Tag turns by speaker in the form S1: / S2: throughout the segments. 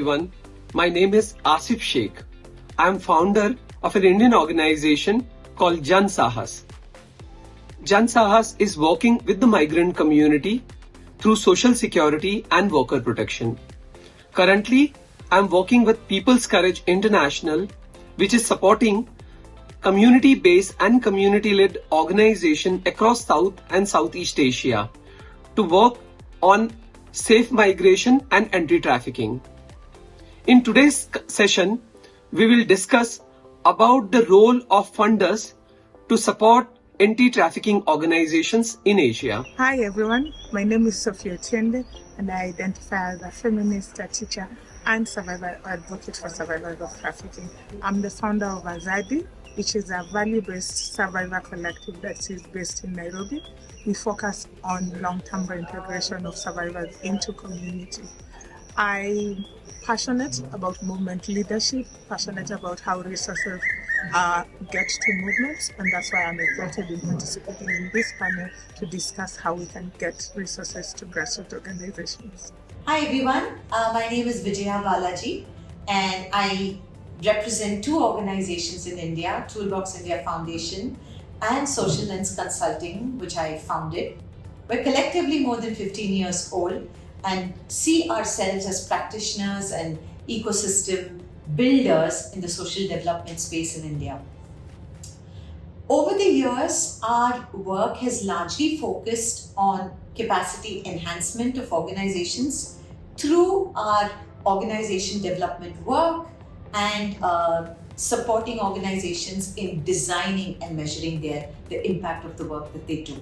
S1: everyone. My name is Asif Sheikh. I am founder of an Indian organization called Jan Sahas. Jan Sahas is working with the migrant community through social security and worker protection. Currently, I am working with People's Courage International, which is supporting community-based and community-led organization across South and Southeast Asia to work on safe migration and anti-trafficking. In today's session, we will discuss about the role of funders to support anti-trafficking organizations in Asia.
S2: Hi everyone, my name is Sophia Tiende and I identify as a feminist, a teacher and survivor advocate for survivors of trafficking. I'm the founder of Azadi, which is a value-based survivor collective that is based in Nairobi. We focus on long-term reintegration of survivors into community. I'm passionate about movement leadership, passionate about how resources get to movements, and that's why I'm excited in participating in this panel to discuss how we can get resources to grassroots organizations.
S3: Hi everyone, my name is Vijaya Balaji and I represent two organizations in India, Toolbox India Foundation and Social Lens Consulting, which I founded. We're collectively more than 15 years old and see ourselves as practitioners and ecosystem builders in the social development space in India. Over the years, our work has largely focused on capacity enhancement of organizations through our organization development work and supporting organizations in designing and measuring the impact of the work that they do.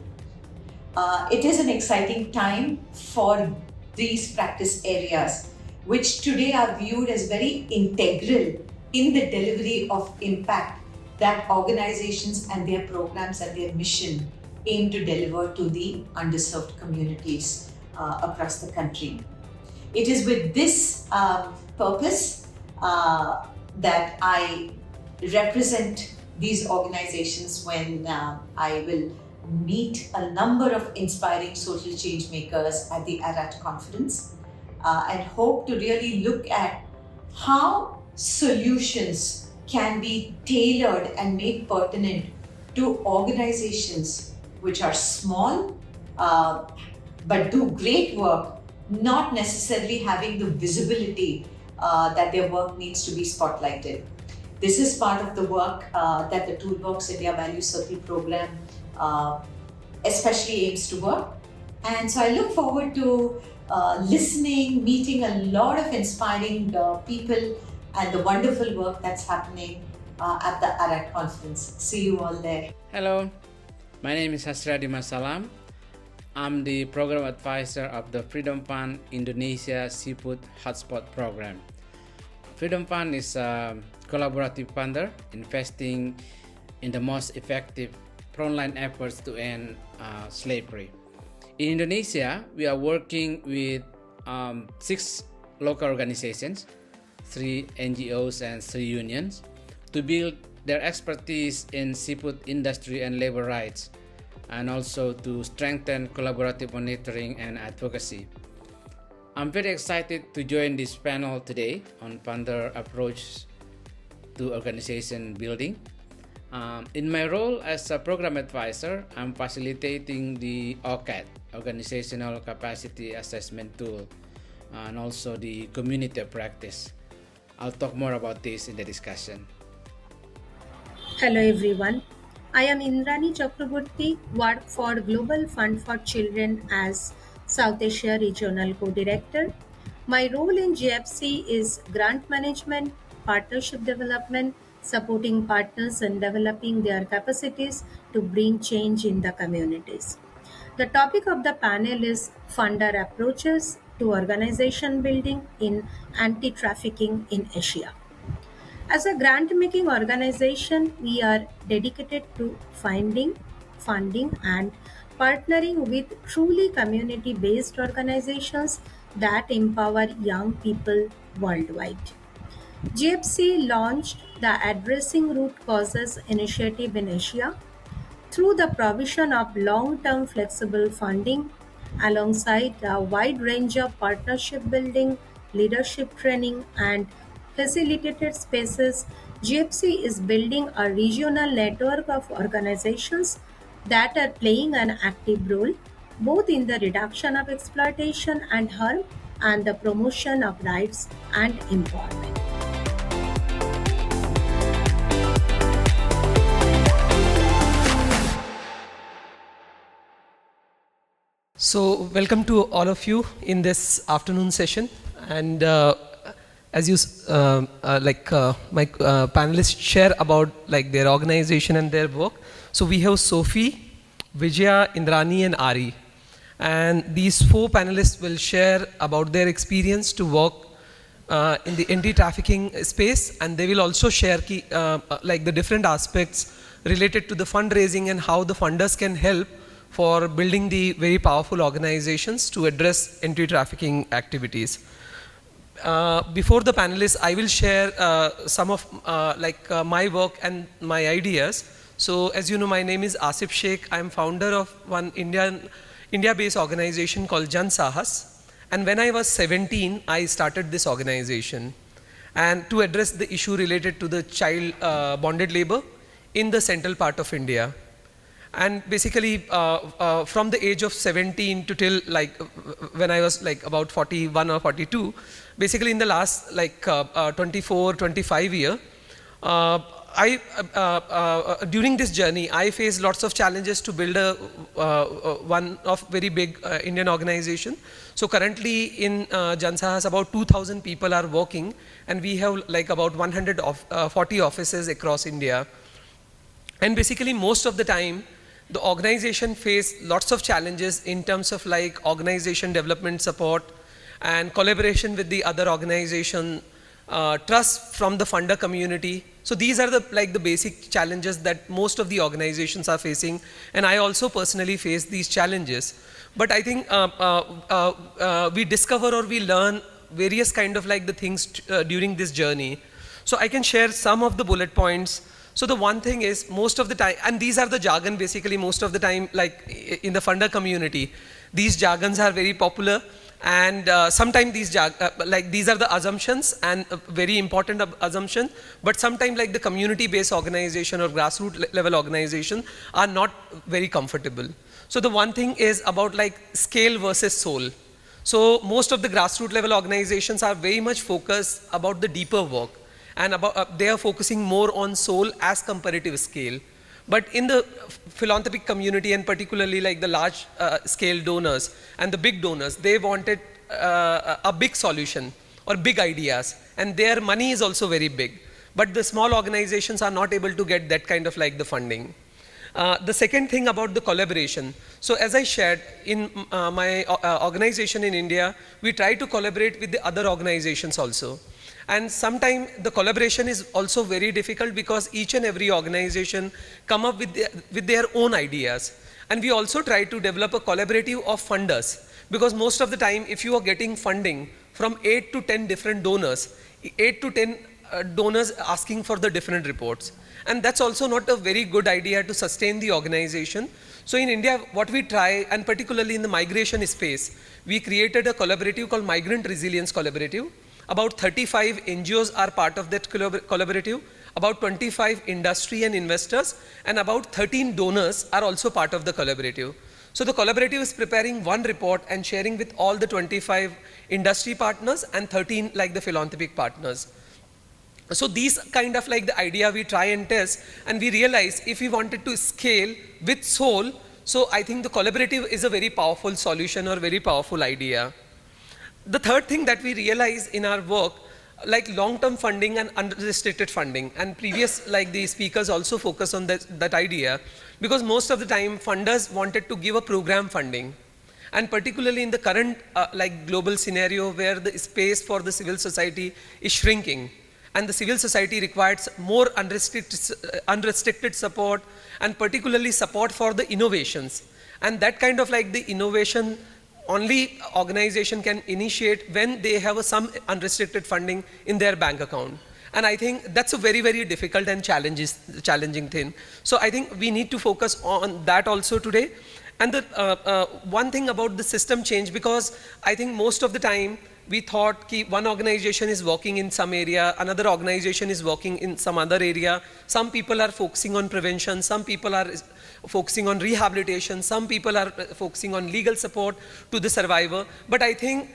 S3: It is an exciting time for these practice areas, which today are viewed as very integral in the delivery of impact that organizations and their programs and their mission aim to deliver to the underserved communities across the country. It is with this purpose that I represent these organizations when I will meet a number of inspiring social change makers at the ARAT conference and hope to really look at how solutions can be tailored and made pertinent to organizations which are small but do great work, not necessarily having the visibility that their work needs to be spotlighted. This is part of the work that the Toolbox India Value Circle program especially aims to work. And so I look forward to listening, meeting a lot of inspiring people and the wonderful work that's happening at the ARAT conference. See you all there.
S4: Hello, my name is Hasradi Masalam. I'm the program advisor of the Freedom Fund Indonesia Seafood Hotspot program. Freedom Fund is a collaborative funder investing in the most effective frontline efforts to end slavery. In Indonesia, we are working with 6 local organizations, 3 NGOs and 3 unions to build their expertise in seafood industry and labor rights, and also to strengthen collaborative monitoring and advocacy. I'm very excited to join this panel today on funder approach to organization building. In my role as a program advisor, I'm facilitating the OCAT, Organizational Capacity Assessment Tool, and also the community of practice. I'll talk more about this in the discussion.
S5: Hello everyone. I am Indrani Chakraborty, work for Global Fund for Children as South Asia Regional Co-Director. My role in GFC is grant management, partnership development, supporting partners and developing their capacities to bring change in the communities. The topic of the panel is funder approaches to organization building in anti-trafficking in Asia. As a grant-making organization, we are dedicated to finding, funding, and partnering with truly community-based organizations that empower young people worldwide. GFC launched the Addressing Root Causes initiative in Asia through the provision of long-term flexible funding alongside a wide range of partnership building leadership training, and facilitated spaces, GFC is building a regional network of organizations that are playing an active role both in the reduction of exploitation and harm and the promotion of rights and empowerment.
S1: So, welcome to all of you in this afternoon session. And as you, my panelists share about like their organization and their work. So, we have Sophie, Vijaya, Indrani, and Ari. And these four panelists will share about their experience to work in the anti-trafficking space, and they will also share like the different aspects related to the fundraising and how the funders can help for building the very powerful organizations to address anti-trafficking activities. Before the panelists, I will share some of my work and my ideas. So as you know, my name is Asif Sheikh. I am founder of one India-based organization called Jan Sahas. And when I was 17, I started this organization and to address the issue related to the child bonded labor in the central part of India. And basically, from the age of 17 to till like when I was like about 41 or 42, basically in the last like 24, 25 year, during this journey, I faced lots of challenges to build a one of very big Indian organization. So currently in Jansahas, about 2,000 people are working, and we have like about 140 offices across India. And basically, most of the time, the organization faced lots of challenges in terms of like organization development support and collaboration with the other organization, trust from the funder community. So these are the basic challenges that most of the organizations are facing, and I also personally face these challenges. But I think we discover or we learn various kind of like the things during this journey. So I can share some of the bullet points. So the one thing is, most of the time, and these are the jargon basically most of the time, like in the funder community, these jargons are very popular, and sometimes these are the assumptions and very important assumptions, but sometimes like the community-based organization or grassroots level organization are not very comfortable. So the one thing is about like scale versus soul. So most of the grassroots level organizations are very much focused about the deeper work, and about they are focusing more on soul as comparative scale. But in the philanthropic community, and particularly like the large scale donors and the big donors, they wanted a big solution or big ideas, and their money is also very big. But the small organizations are not able to get that kind of like the funding. The second thing about the collaboration. So as I shared, in my organization in India, we try to collaborate with the other organizations also. And sometimes the collaboration is also very difficult because each and every organization come up with their own ideas. And we also try to develop a collaborative of funders, because most of the time if you are getting funding from 8 to 10 different donors, 8 to 10 donors asking for the different reports. And that's also not a very good idea to sustain the organization. So in India, what we try, and particularly in the migration space, we created a collaborative called Migrant Resilience Collaborative. About 35 NGOs are part of that collaborative, about 25 industry and investors, and about 13 donors are also part of the collaborative. So the collaborative is preparing one report and sharing with all the 25 industry partners and 13 like the philanthropic partners. So these kind of like the idea we try and test, and we realize if we wanted to scale with soul, so I think the collaborative is a very powerful solution or very powerful idea. The third thing that we realize in our work, like long-term funding and unrestricted funding, and previous like the speakers also focus on that idea, because most of the time funders wanted to give a program funding, and particularly in the current like global scenario where the space for the civil society is shrinking, and the civil society requires more unrestricted support, and particularly support for the innovations, and that kind of like the innovation only organization can initiate when they have some unrestricted funding in their bank account. And I think that's a very, very difficult and challenging thing. So I think we need to focus on that also today. And the one thing about the system change, because I think most of the time we thought ki one organization is working in some area, another organization is working in some other area. Some people are focusing on prevention, some people are focusing on rehabilitation, some people are focusing on legal support to the survivor. But I think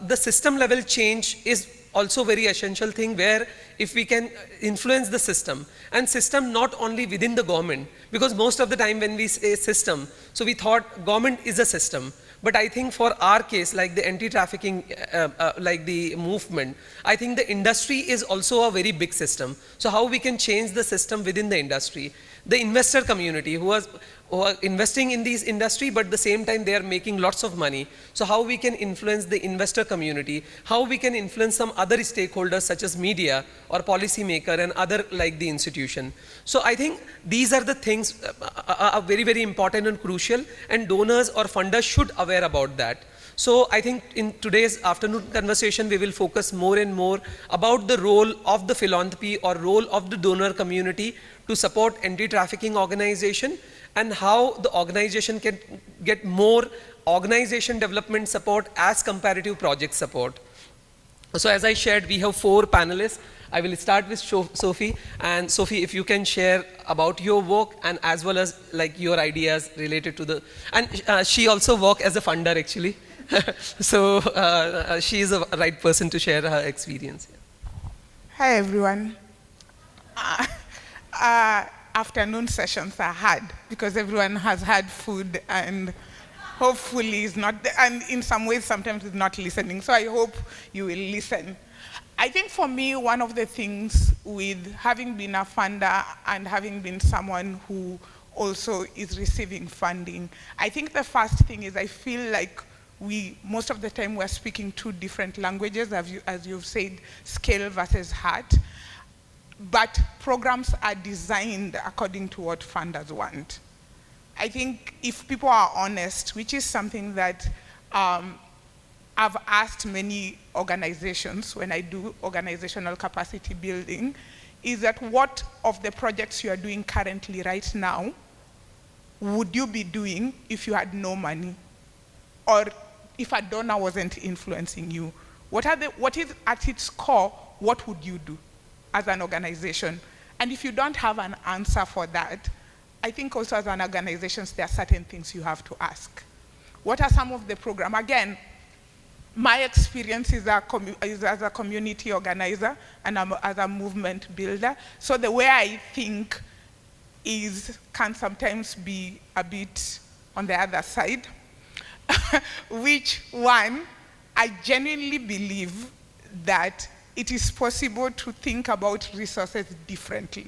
S1: the system level change is also very essential thing, where if we can influence the system, and system not only within the government, because most of the time when we say system, so we thought government is a system. But I think for our case, like the anti-trafficking, like the movement, I think the industry is also a very big system. So how we can change the system within the industry? The investor community who are investing in these industry, but at the same time they are making lots of money. So how we can influence the investor community, how we can influence some other stakeholders such as media or policymaker and other like the institution. So I think these are the things are very, very important and crucial, and donors or funders should aware about that. So I think in today's afternoon conversation, we will focus more and more about the role of the philanthropy or role of the donor community to support anti-trafficking organization, and how the organization can get more organization development support as comparative project support. So as I shared, we have 4 panelists. I will start with Sophie. And Sophie, if you can share about your work and as well as like your ideas related to the, and she also works as a funder actually. So she is the right person to share her experience.
S2: Hi, everyone. Afternoon sessions are hard because everyone has had food and hopefully is not, and in some ways sometimes is not listening. So I hope you will listen. I think for me, one of the things with having been a funder and having been someone who also is receiving funding, I think the first thing is I feel like most of the time we're speaking 2 different languages, as you've said, scale versus heart. But programs are designed according to what funders want. I think if people are honest, which is something that I've asked many organizations when I do organizational capacity building, is that what of the projects you are doing currently right now would you be doing if you had no money? Or if a donor wasn't influencing you? What is at its core, what would you do as an organization? And if you don't have an answer for that, I think also as an organization, there are certain things you have to ask. What are some of the programs? Again, my experience is as a community organizer and as a movement builder. So the way I think can sometimes be a bit on the other side. Which one, I genuinely believe that it is possible to think about resources differently.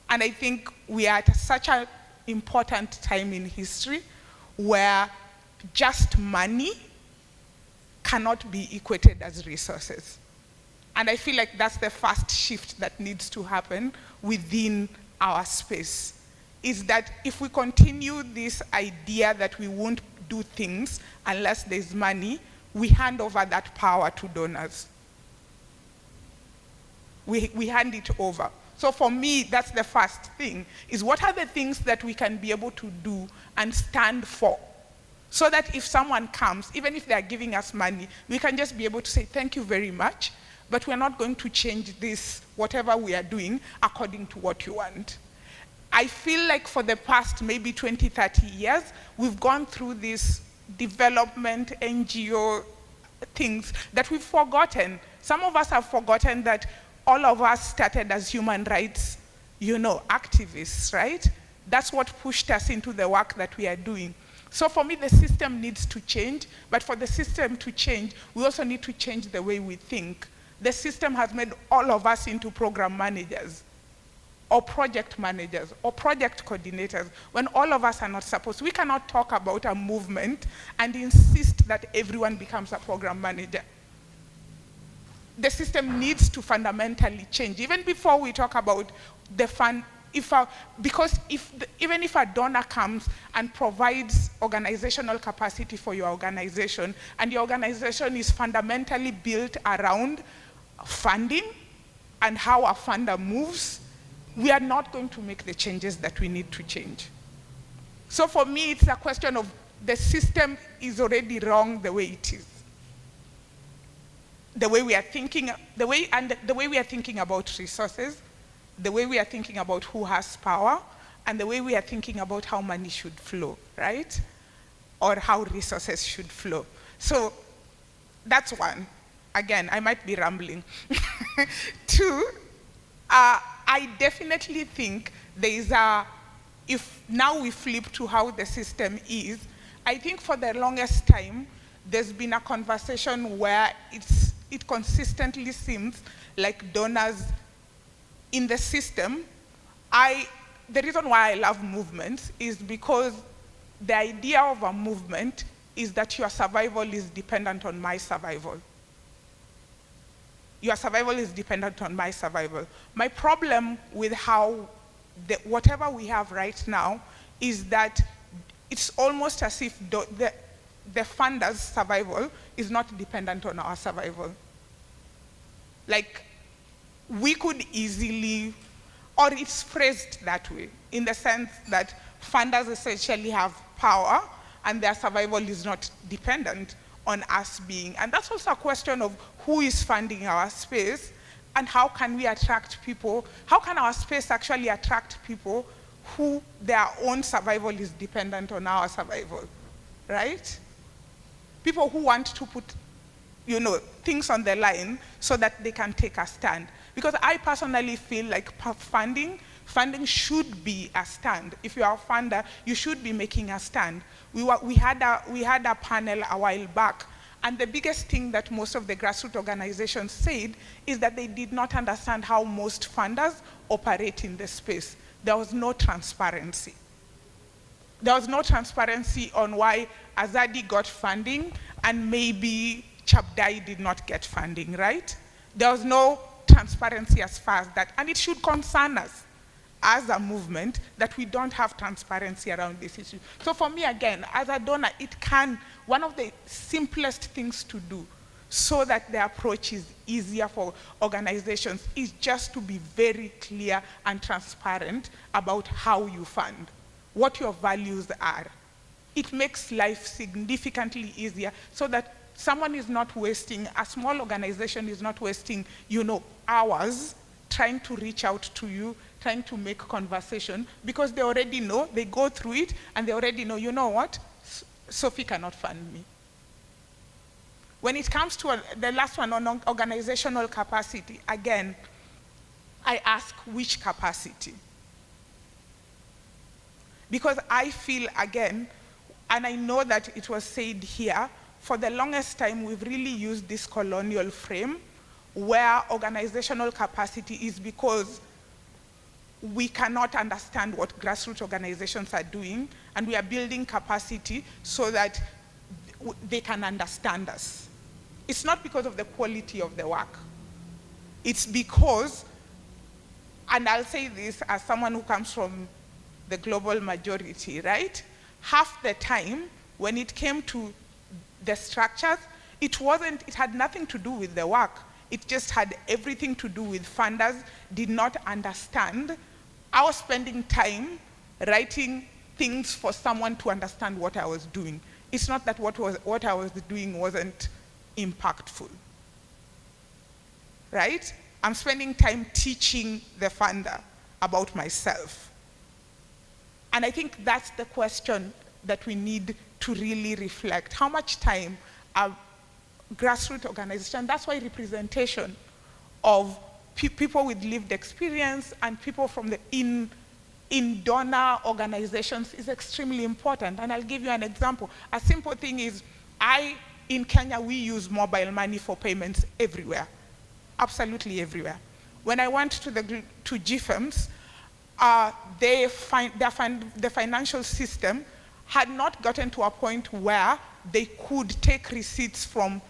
S2: And I think we are at such an important time in history where just money cannot be equated as resources. And I feel like that's the first shift that needs to happen within our space, is that if we continue this idea that we won't do things unless there's money, we hand over that power to donors. We hand it over. So for me, that's the first thing, is what are the things that we can be able to do and stand for? So that if someone comes, even if they're giving us money, we can just be able to say, thank you very much, but we're not going to change this, whatever we are doing, according to what you want. I feel like for the past maybe 20, 30 years, we've gone through this development NGO things that we've forgotten. Some of us have forgotten that all of us started as human rights, activists, right? That's what pushed us into the work that we are doing. So for me, the system needs to change, but for the system to change, we also need to change the way we think. The system has made all of us into program managers, or project managers, or project coordinators, when all of us are not supposed. We cannot talk about a movement and insist that everyone becomes a program manager. The system needs to fundamentally change. Even before we talk about the fund, even if a donor comes and provides organizational capacity for your organization, and your organization is fundamentally built around funding and how a funder moves, we are not going to make the changes that we need to change. So for me, it's a question of the system is already wrong the way it is. the way we are thinking, the way we are thinking about resources, the way we are thinking about who has power, and the way we are thinking about how money should flow, right? Or how resources should flow. So that's one. Again, I might be rambling. Two, I definitely think there is if now we flip to how the system is, I think for the longest time, there's been a conversation where it consistently seems like donors in the system, the reason why I love movements is because the idea of a movement is that your survival is dependent on my survival. Your survival is dependent on my survival. My problem with how whatever we have right now is that it's almost as if the funder's survival is not dependent on our survival. Like, we could easily, or it's phrased that way, in the sense that funders essentially have power and their survival is not dependent on us being. And that's also a question of who is funding our space and how can we attract people, how can our space actually attract people who their own survival is dependent on our survival, right? People who want to put, things on the line so that they can take a stand. Because I personally feel like funding should be a stand. If you are a funder, you should be making a stand. We had a panel a while back, and the biggest thing that most of the grassroots organizations said is that they did not understand how most funders operate in the space. There was no transparency. There was no transparency on why Azadi got funding and maybe Chabdai did not get funding, right? There was no transparency as far as that, and it should concern us as a movement that we don't have transparency around this issue. So for me, again, as a donor, one of the simplest things to do so that the approach is easier for organizations is just to be very clear and transparent about how you fund, what your values are. It makes life significantly easier so that someone is not wasting, a small organization is not wasting, hours trying to reach out to you, trying to make conversation, because they already know, they go through it, and they already know, you know what, Sophie cannot fund me. When it comes to the last one on organizational capacity, again, I ask which capacity? Because I feel, again, and I know that it was said here, for the longest time, we've really used this colonial frame where organizational capacity is because we cannot understand what grassroots organizations are doing, and we are building capacity so that they can understand us. It's not because of the quality of the work. It's because, and I'll say this as someone who comes from the global majority, right? Half the time, when it came to the structures, it had nothing to do with the work. It just had everything to do with funders did not understand. I was spending time writing things for someone to understand what I was doing. It's not that what I was doing wasn't impactful, right? I'm spending time teaching the funder about myself. And I think that's the question that we need to really reflect. How much time are grassroots organizations, that's why representation of people with lived experience and people from in donor organizations is extremely important. And I'll give you an example. A simple thing is, in Kenya, we use mobile money for payments everywhere, absolutely everywhere. When I went to GFEMS, the financial system had not gotten to a point where they could take receipts from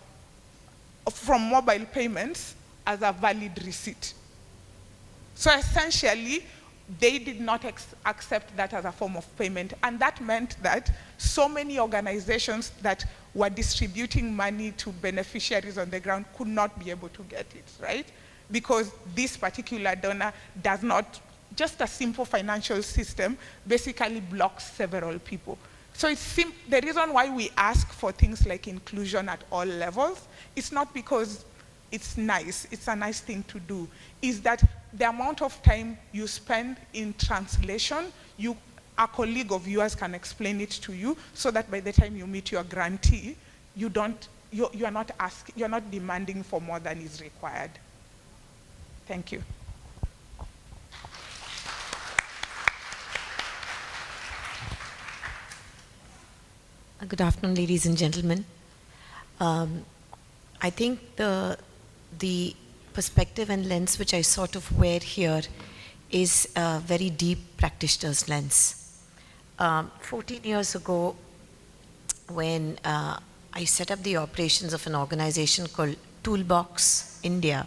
S2: mobile payments as a valid receipt. So essentially, they did not accept that as a form of payment. And that meant that so many organizations that were distributing money to beneficiaries on the ground could not be able to get it, right? Because this particular donor does not, just a simple financial system basically blocks several people. So the reason why we ask for things like inclusion at all levels, it's not because it's nice, it's a nice thing to do, is that the amount of time you spend in translation, a colleague of yours can explain it to you, so that by the time you meet your grantee, you're not demanding for more than is required. Thank you.
S6: Good afternoon, ladies and gentlemen. I think the perspective and lens which I sort of wear here is a very deep practitioner's lens. 14 years ago, when I set up the operations of an organization called Toolbox India,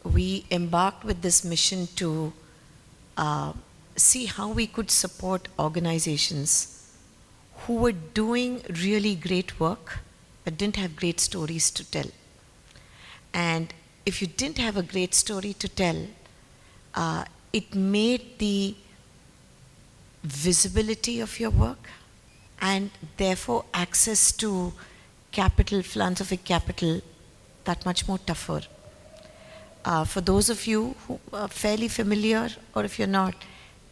S6: we embarked with this mission to see how we could support organizations who were doing really great work but didn't have great stories to tell. And if you didn't have a great story to tell, it made the visibility of your work and therefore access to capital, philanthropic capital, that much more tougher. For those of you who are fairly familiar, or if you're not,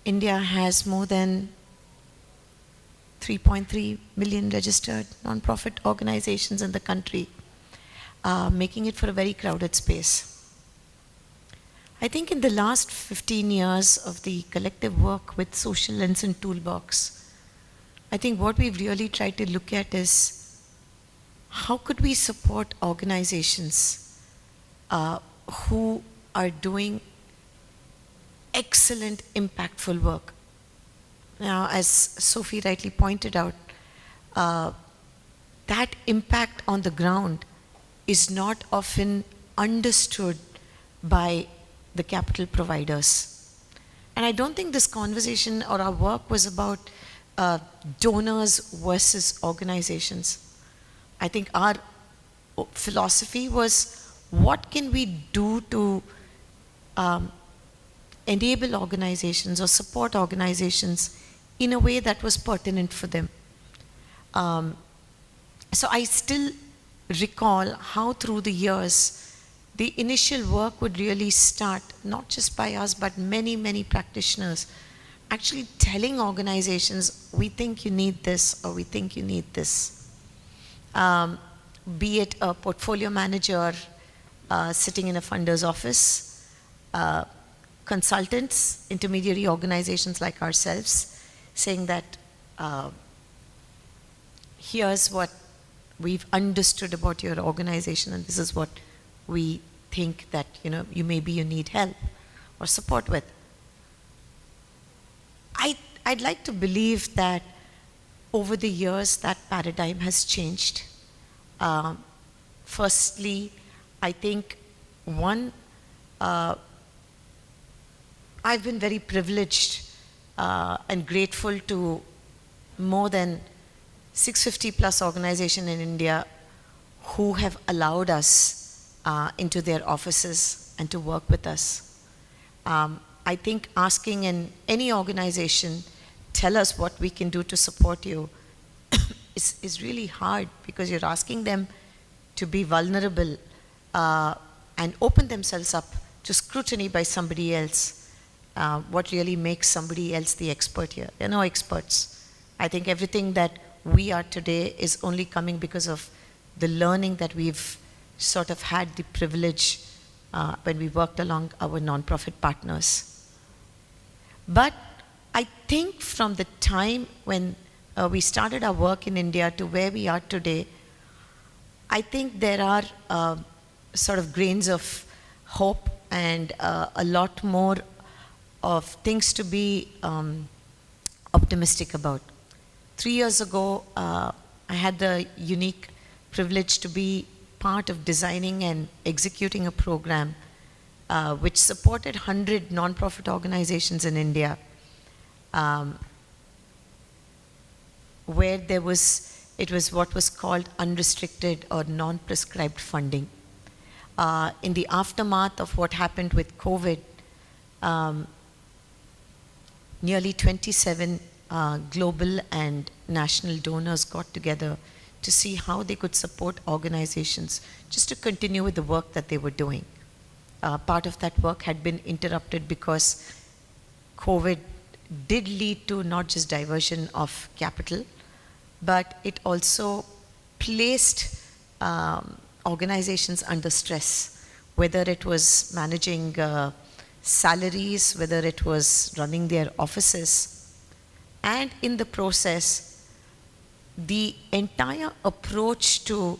S6: India has more than 3.3 million registered non-profit organizations in the country, making it for a very crowded space. I think in the last 15 years of the collective work with Social Lens and Toolbox, I think what we've really tried to look at is how could we support organizations who are doing excellent, impactful work. Now, as Sophie rightly pointed out, that impact on the ground is not often understood by the capital providers. And I don't think this conversation or our work was about donors versus organizations. I think our philosophy was, what can we do to enable organizations or support organizations in a way that was pertinent for them. So I still recall how through the years, the initial work would really start, not just by us, but many, many practitioners actually telling organizations, we think you need this, or we think you need this. Be it a portfolio manager sitting in a funder's office, consultants, intermediary organizations like ourselves, saying that here's what we've understood about your organization, and this is what we think that you need help or support with. I'd like to believe that over the years that paradigm has changed. Firstly, I think I've been very privileged and grateful to more than 650 plus organizations in India who have allowed us into their offices and to work with us. I think asking in any organization, tell us what we can do to support you, is really hard, because you're asking them to be vulnerable and open themselves up to scrutiny by somebody else. What really makes somebody else the expert here? There are no experts. I think everything that we are today is only coming because of the learning that we've sort of had the privilege when we worked along our non-profit partners. But I think from the time when we started our work in India to where we are today, I think there are sort of grains of hope and a lot more of things to be optimistic about. 3 years ago, I had the unique privilege to be part of designing and executing a program which supported 100 non-profit organizations in India, where it was what was called unrestricted or non-prescribed funding. In the aftermath of what happened with COVID, nearly 27 global and national donors got together to see how they could support organizations just to continue with the work that they were doing. Part of that work had been interrupted because COVID did lead to not just diversion of capital, but it also placed organizations under stress, whether it was managing salaries, whether it was running their offices. And in the process, the entire approach to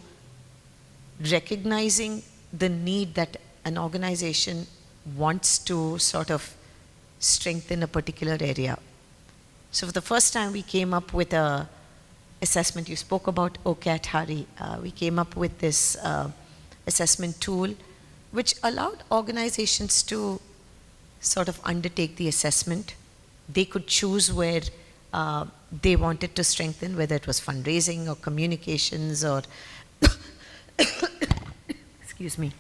S6: recognizing the need that an organization wants to sort of strengthen a particular area. So for the first time, we came up with a assessment. You spoke about OCAT, Hari. We came up with this assessment tool, which allowed organizations to sort of undertake the assessment. They could choose where they wanted to strengthen, whether it was fundraising or communications or, excuse me,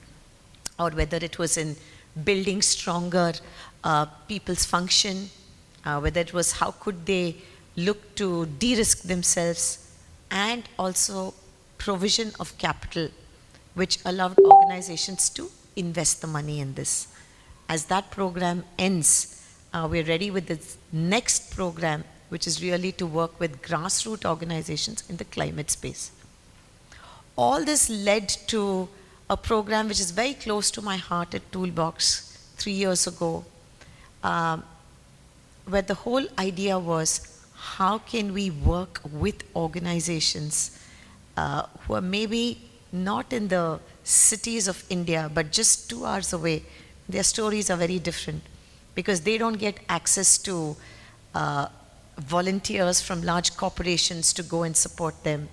S6: or whether it was in building stronger people's function, whether it was how could they look to de-risk themselves, and also provision of capital, which allowed organizations to invest the money in this. As that program ends, we're ready with the next program, which is really to work with grassroots organizations in the climate space. All this led to a program which is very close to my heart at Toolbox 3 years ago, where the whole idea was, how can we work with organizations who are maybe not in the cities of India, but just 2 hours away. Their stories are very different because they don't get access to volunteers from large corporations to go and support them.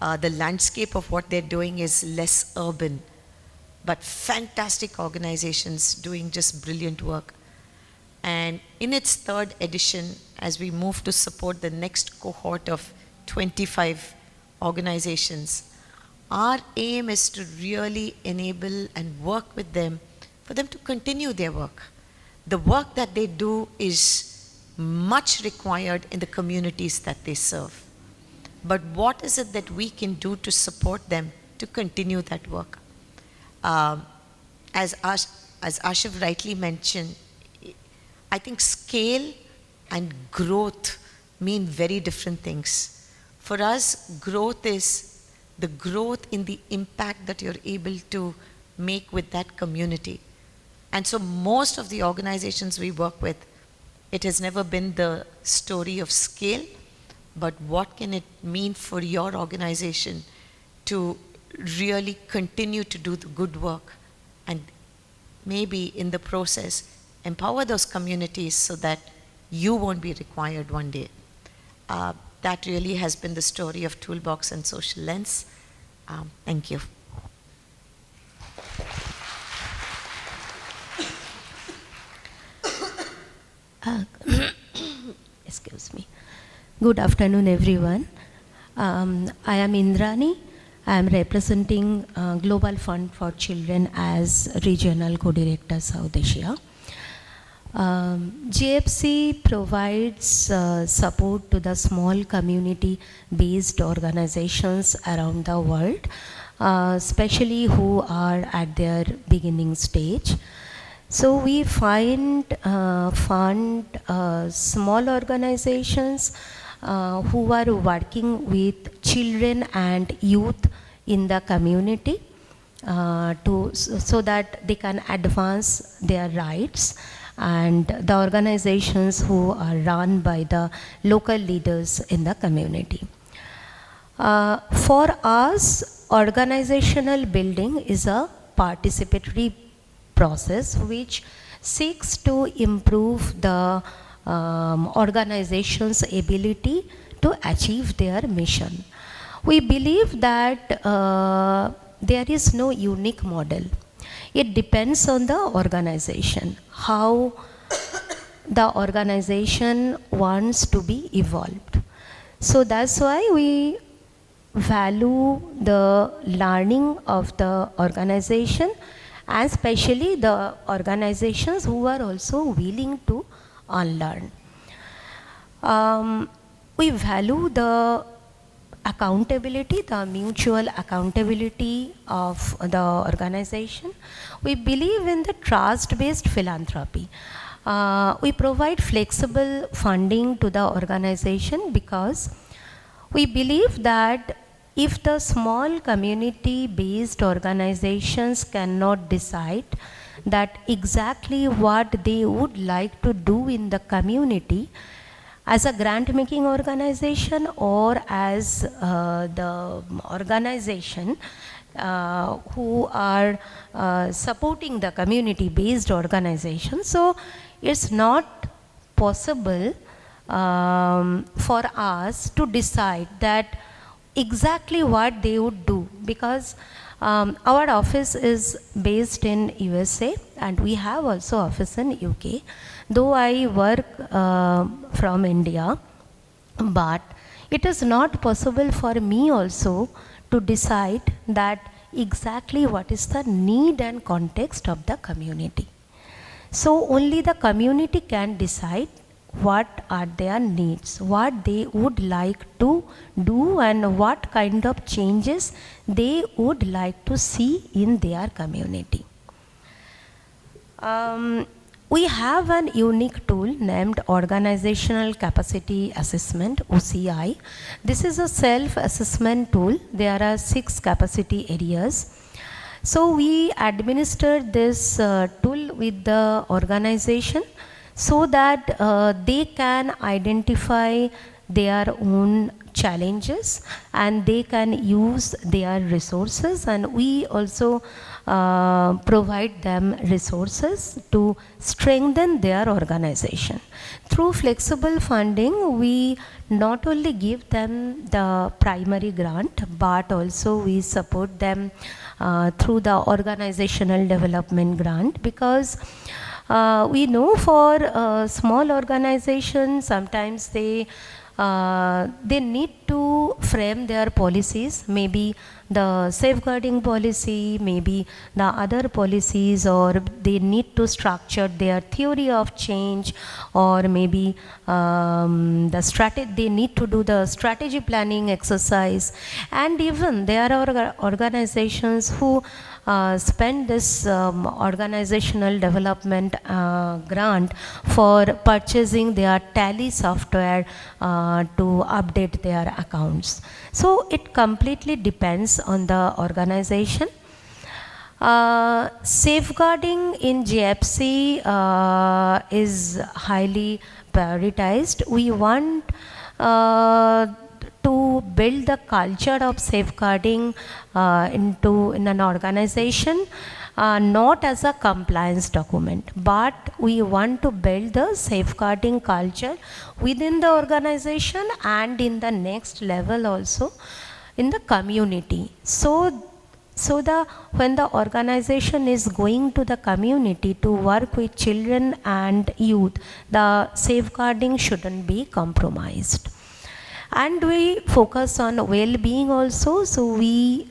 S6: The landscape of what they're doing is less urban, but fantastic organizations doing just brilliant work. And in its 3rd edition, as we move to support the next cohort of 25 organizations, our aim is to really enable and work with them for them to continue their work. The work that they do is much required in the communities that they serve. But what is it that we can do to support them to continue that work? As Ashif rightly mentioned, I think scale and growth mean very different things. For us, growth is the growth in the impact that you're able to make with that community. And so most of the organizations we work with, it has never been the story of scale, but what can it mean for your organization to really continue to do the good work and maybe in the process empower those communities so that you won't be required one day. That really has been the story of Toolbox and Social Lens. Thank you.
S5: Excuse me. Good afternoon, everyone. I am Indrani. I am representing Global Fund for Children as Regional Co-Director South Asia. GFC provides support to the small community-based organizations around the world, especially who are at their beginning stage. So we fund small organizations who are working with children and youth in the community so that they can advance their rights, and the organizations who are run by the local leaders in the community. For us, organizational building is a participatory process which seeks to improve the organization's ability to achieve their mission. We believe that there is no unique model. It depends on the organization, how the organization wants to be evolved. So that's why we value the learning of the organization, and especially the organizations who are also willing to unlearn. We value the accountability, the mutual accountability of the organization. We believe in the trust-based philanthropy. We provide flexible funding to the organization because we believe that if the small community-based organizations cannot decide that exactly what they would like to do in the community, as a grant making organization or as the organization who are supporting the community based organization, so it's not possible for us to decide that exactly what they would do, because our office is based in USA and we have also office in UK. Though I work from India, but it is not possible for me also to decide that exactly what is the need and context of the community. So only the community can decide what are their needs, what they would like to do and what kind of changes they would like to see in their community. We have an unique tool named Organizational Capacity Assessment, OCI. This is a self-assessment tool. There are 6 capacity areas. So we administer this tool with the organization so that they can identify their own challenges and they can use their resources, and we also provide them resources to strengthen their organization. Through flexible funding, we not only give them the primary grant, but also we support them through the organizational development grant, because we know for small organizations sometimes they need to frame their policies, maybe the safeguarding policy, maybe the other policies, or they need to structure their theory of change, or maybe they need to do the strategy planning exercise. And even there are organizations who spend this organizational development grant for purchasing their tally software to update their accounts. So it completely depends on the organization. Safeguarding in JFC is highly prioritized. We want to build the culture of safeguarding in an organization, not as a compliance document, but we want to build the safeguarding culture within the organization and in the next level also in the community. So when the organization is going to the community to work with children and youth, the safeguarding shouldn't be compromised. And we focus on well-being also. So we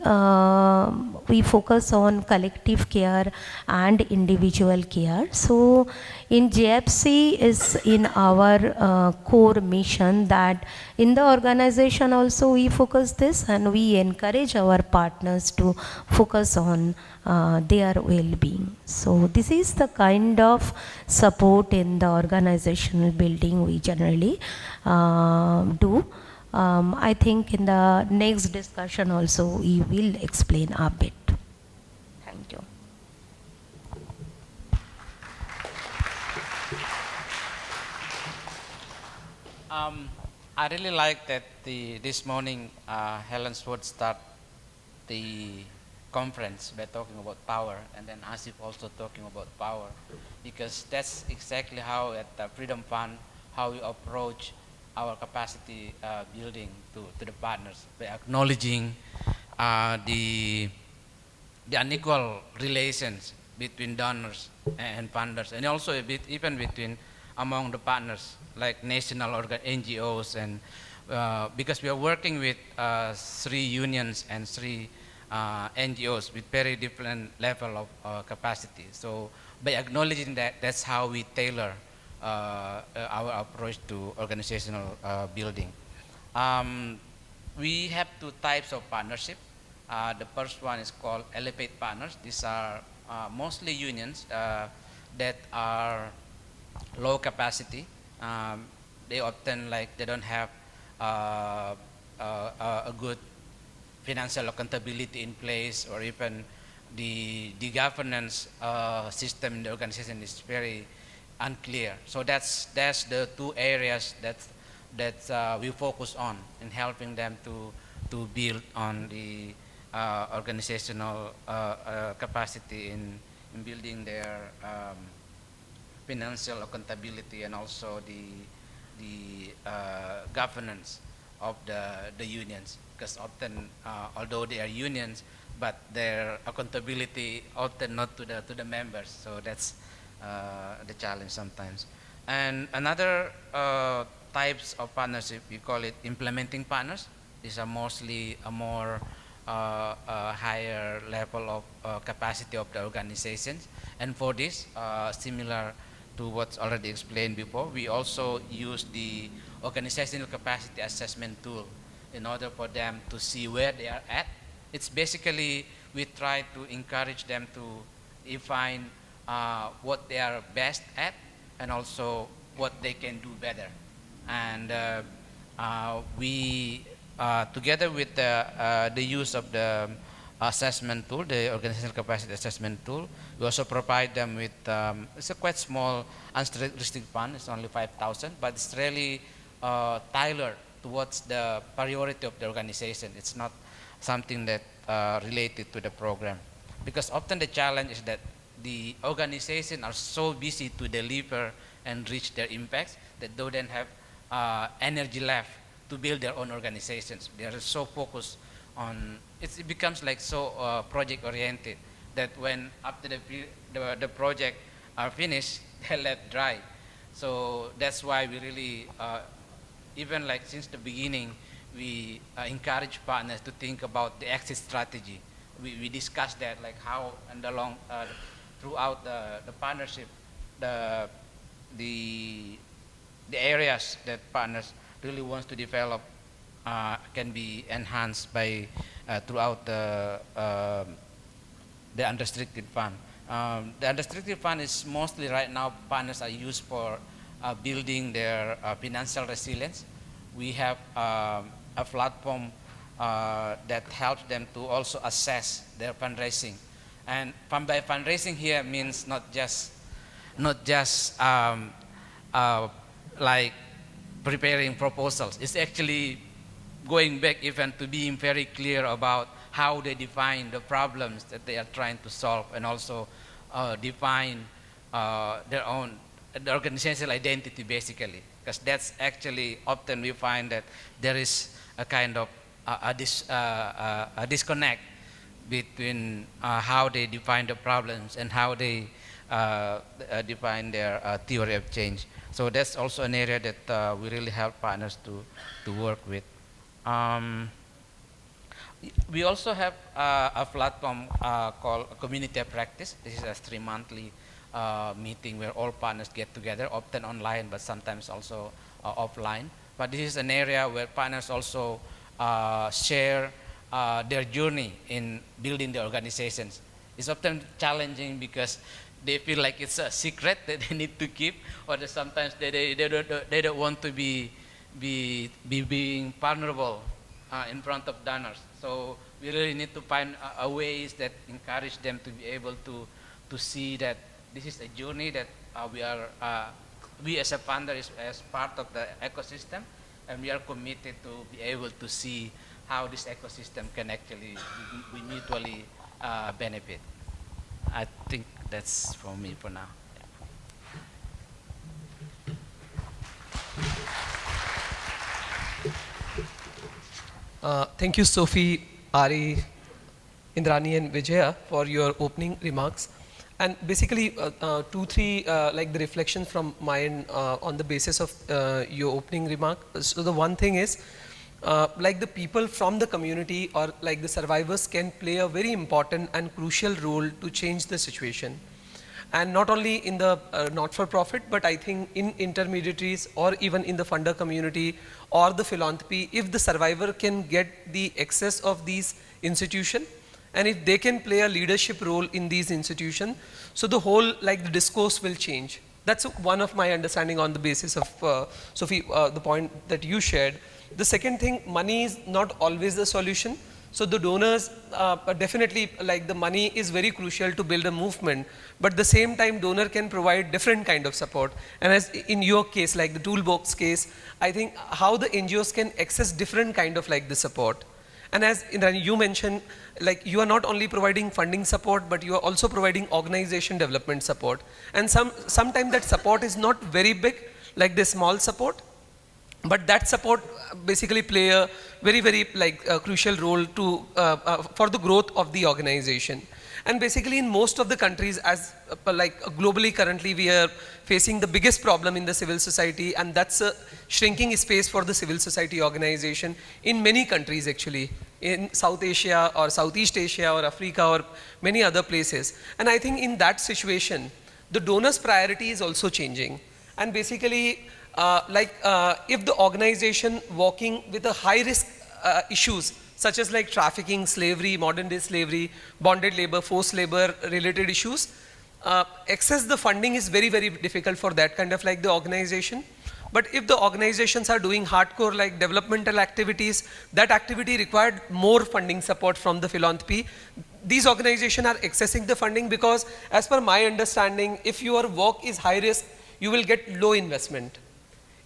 S5: focus on collective care and individual care. So in JFC is in our core mission that in the organization also we focus this, and we encourage our partners to focus on their well-being. So this is the kind of support in the organizational building we generally do. I think in the next discussion also we will explain a bit. Thank you.
S4: I really like that this morning Helen would start the conference by talking about power, and then Asif also talking about power, because that's exactly how at the Freedom Fund, how we approach our capacity building to the partners, by acknowledging the unequal relations between donors and funders, and also a bit even between among the partners like national NGOs, and because we are working with 3 unions and 3 NGOs with very different level of capacity. So by acknowledging that, that's how we tailor our approach to organizational building. we have two types of partnership. The first one is called Elevate Partners. These are mostly unions that are low capacity. They often they don't have a good financial accountability in place, or even the governance system in the organization is very unclear. So that's the two areas that we focus on in helping them to build on the organizational capacity in building their financial accountability, and also the governance of the unions. Because often, although they are unions, but their accountability often not to the members. So that's the challenge sometimes. And another types of partnership, we call it implementing partners. These are mostly a more higher level of capacity of the organizations. And for this, similar to what's already explained before, we also use the organizational capacity assessment tool in order for them to see where they are at. It's basically, we try to encourage them to define what they are best at, and also what they can do better. And we, together with the use of the assessment tool, the organizational capacity assessment tool, we also provide them with, it's a quite small unrestricted fund, it's only 5,000, but it's really tailored towards the priority of the organization. It's not something that related to the program. Because often the challenge is that the organization are so busy to deliver and reach their impacts that they don't have energy left to build their own organizations. They are so focused on, it becomes like so project oriented, that when after the project are finished, they're left dry. So that's why we really, even like since the beginning, we encourage partners to think about the exit strategy. We discussed that, like how and along throughout the partnership, the areas that partners really wants to develop can be enhanced by throughout the unrestricted fund. The unrestricted fund is mostly right now, partners are used for building their financial resilience. We have a platform that helps them to also assess their fundraising. And by fundraising here means not just like preparing proposals. It's actually going back even to being very clear about how they define the problems that they are trying to solve, and also define their own the organizational identity, basically. Because that's actually often we find that there is a kind of a disconnect between how they define the problems and how they define their theory of change. So that's also an area that we really help partners to work with. We also have a platform called Community of Practice. This is a 3-monthly meeting where all partners get together, often online, but sometimes also offline. But this is an area where partners also share their journey in building the organizations. It's often challenging because they feel like it's a secret that they need to keep, or that sometimes they don't want to be being vulnerable in front of donors. So we really need to find ways that encourage them to be able to see that this is a journey that we as a funder as part of the ecosystem, and we are committed to be able to see how this ecosystem can actually we mutually benefit. I think that's for me for now.
S1: Thank you, Sophie, Ari, Indrani, and Vijaya for your opening remarks. And basically, 2-3 like the reflections from my end on the basis of your opening remark. So the one thing is, like the people from the community or like the survivors can play a very important and crucial role to change the situation. And not only in the not-for-profit, but I think in intermediaries or even in the funder community or the philanthropy, if the survivor can get the access of these institutions, and if they can play a leadership role in these institutions, so the whole like the discourse will change. That's one of my understanding on the basis of Sophie, the point that you shared. The second thing, money is not always the solution. So the donors definitely, like the money is very crucial to build a movement, but at the same time donor can provide different kind of support. And as in your case, like the toolbox case, I think how the NGOs can access different kind of like the support. And as Indrani, you mentioned, like you are not only providing funding support, but you are also providing organization development support. And sometimes that support is not very big, like the small support, but that support basically play a very, very like crucial role to for the growth of the organization. And basically in most of the countries, as like globally currently we are facing the biggest problem in the civil society, and that's a shrinking space for the civil society organization in many countries actually, in South Asia or Southeast Asia or Africa or many other places. And I think in that situation, the donors' priority is also changing. And basically, if the organization working with a high risk issues such as like trafficking, slavery, modern day slavery, bonded labor, forced labor related issues, access the funding is very, very difficult for that kind of like the organization. But if the organizations are doing hardcore like developmental activities, that activity required more funding support from the philanthropy. These organizations are accessing the funding because as per my understanding, if your work is high risk, you will get low investment.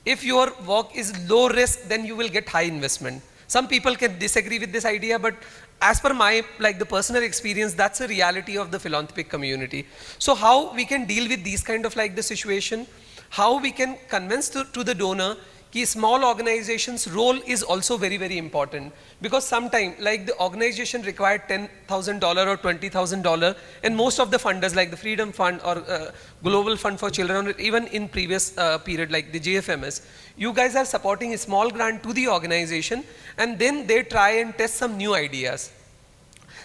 S1: If your work is low risk, then you will get high investment. Some people can disagree with this idea, but as per my like the personal experience, that's a reality of the philanthropic community. So how we can deal with these kind of like the situation, how we can convince to the donor कि small organizations role is also very, very important, because sometimes like the organization required $10,000 or $20,000, and most of the funders like the Freedom Fund or Global Fund for Children, or even in previous period like the JFMS, you guys are supporting a small grant to the organization and then they try and test some new ideas.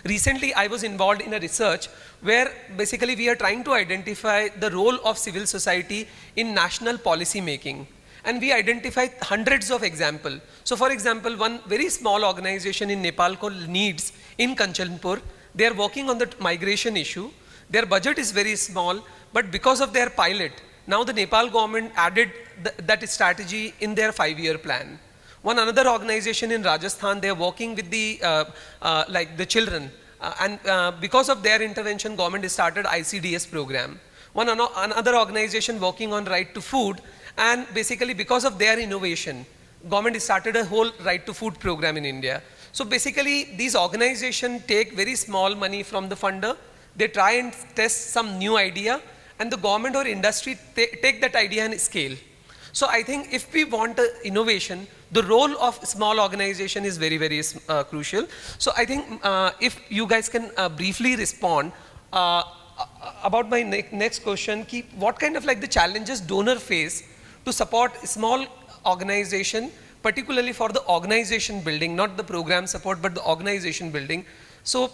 S1: Recently, I was involved in a research where basically we are trying to identify the role of civil society in national policy making. And we identified hundreds of examples. So for example, one very small organization in Nepal called NEEDS in Kanchanpur, they are working on the migration issue. Their budget is very small, but because of their pilot, now the Nepal government added that strategy in their 5-year plan. One another organization in Rajasthan, they are working with the like the children, and because of their intervention, government started ICDS program. One another organization working on right to food, and basically because of their innovation, government started a whole right to food program in India. So basically these organizations take very small money from the funder, they try and test some new idea, and the government or industry take that idea and scale. So I think if we want innovation, the role of small organization is very, very crucial. So I think if you guys can briefly respond about my next question, what kind of like the challenges donor face to support small organization, particularly for the organization building, not the program support, but the organization building. So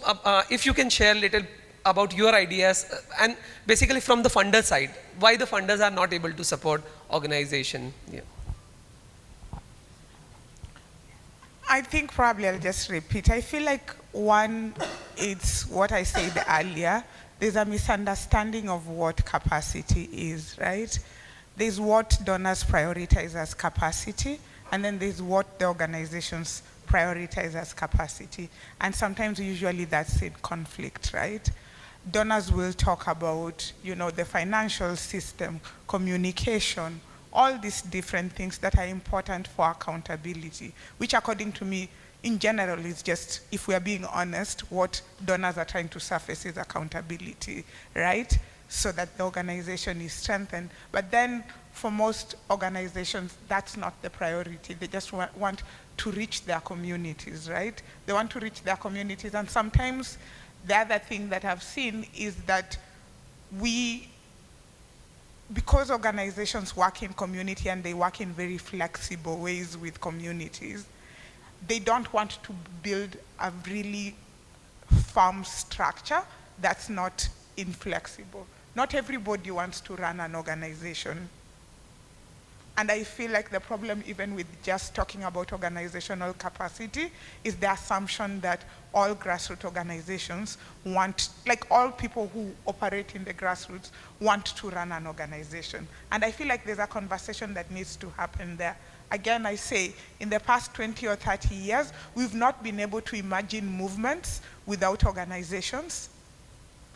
S1: if you can share a little about your ideas, and basically from the funder side, why the funders are not able to support organization. Yeah.
S2: I think probably I'll just repeat. I feel like one, it's what I said earlier. There's a misunderstanding of what capacity is, right? There's what donors prioritize as capacity, and then there's what the organizations prioritize as capacity. And sometimes usually that's in conflict, right? Donors will talk about, you know, the financial system, communication, all these different things that are important for accountability, which according to me, in general, is just, if we are being honest, what donors are trying to surface is accountability, right? So that the organization is strengthened. But then for most organizations, that's not the priority. They just want to reach their communities, right? They want to reach their communities. And sometimes the other thing that I've seen is that because organizations work in community and they work in very flexible ways with communities, they don't want to build a really firm structure that's not inflexible. not everybody wants to run an organization. And I feel like the problem, even with just talking about organizational capacity, is the assumption that all grassroots organizations want, like all people who operate in the grassroots want to run an organization. And I feel like there's a conversation that needs to happen there. Again, I say, in the past 20 or 30 years, we've not been able to imagine movements without organizations.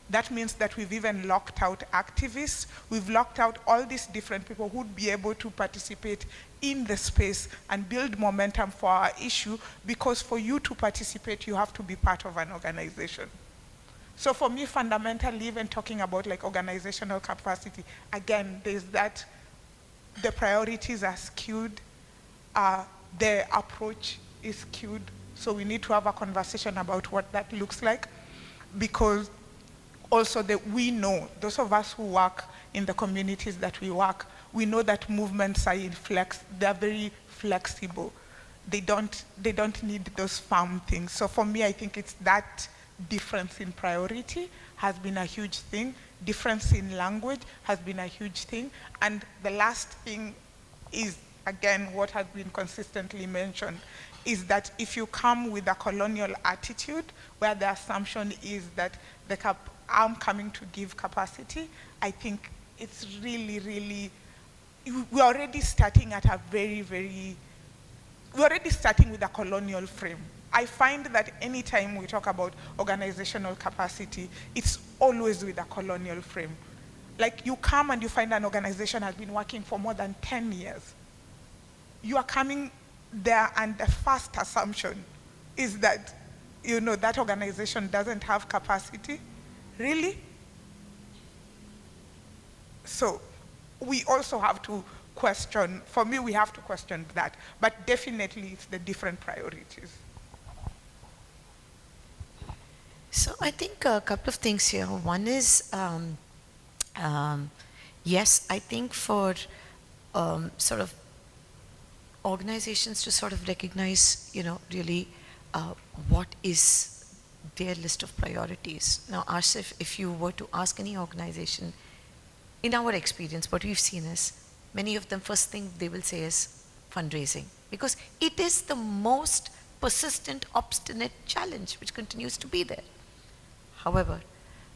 S2: That means that we've even locked out activists. We've locked out all these different people who'd be able to participate in the space and build momentum for our issue, because for you to participate, you have to be part of an organization. So for me, fundamentally, even talking about like organizational capacity, again, there's that the priorities are skewed, the approach is skewed. So we need to have a conversation about what that looks like, because also that we know, those of us who work in the communities that we work, we know that movements are they're very flexible. They don't need those firm things. So for me, I think it's that difference in priority has been a huge thing. Difference in language has been a huge thing. And the last thing is, again, what has been consistently mentioned, is that if you come with a colonial attitude, where the assumption is that I'm coming to give capacity, I think it's really, we're already starting at a we're already starting with a colonial frame. I find that anytime we talk about organizational capacity, it's always with a colonial frame. Like, you come and you find an organization has been working for more than 10 years. You are coming there and the first assumption is that, that organization doesn't have capacity. Really? So we also have to question, for me, we have to question that, but definitely it's the different priorities.
S6: So I think a couple of things here. One is, yes, I think for sort of organizations to sort of recognize, really what is their list of priorities. Now, Asif, if you were to ask any organization, in our experience, what we've seen is, many of them, first thing they will say is fundraising, because it is the most persistent, obstinate challenge which continues to be there. However,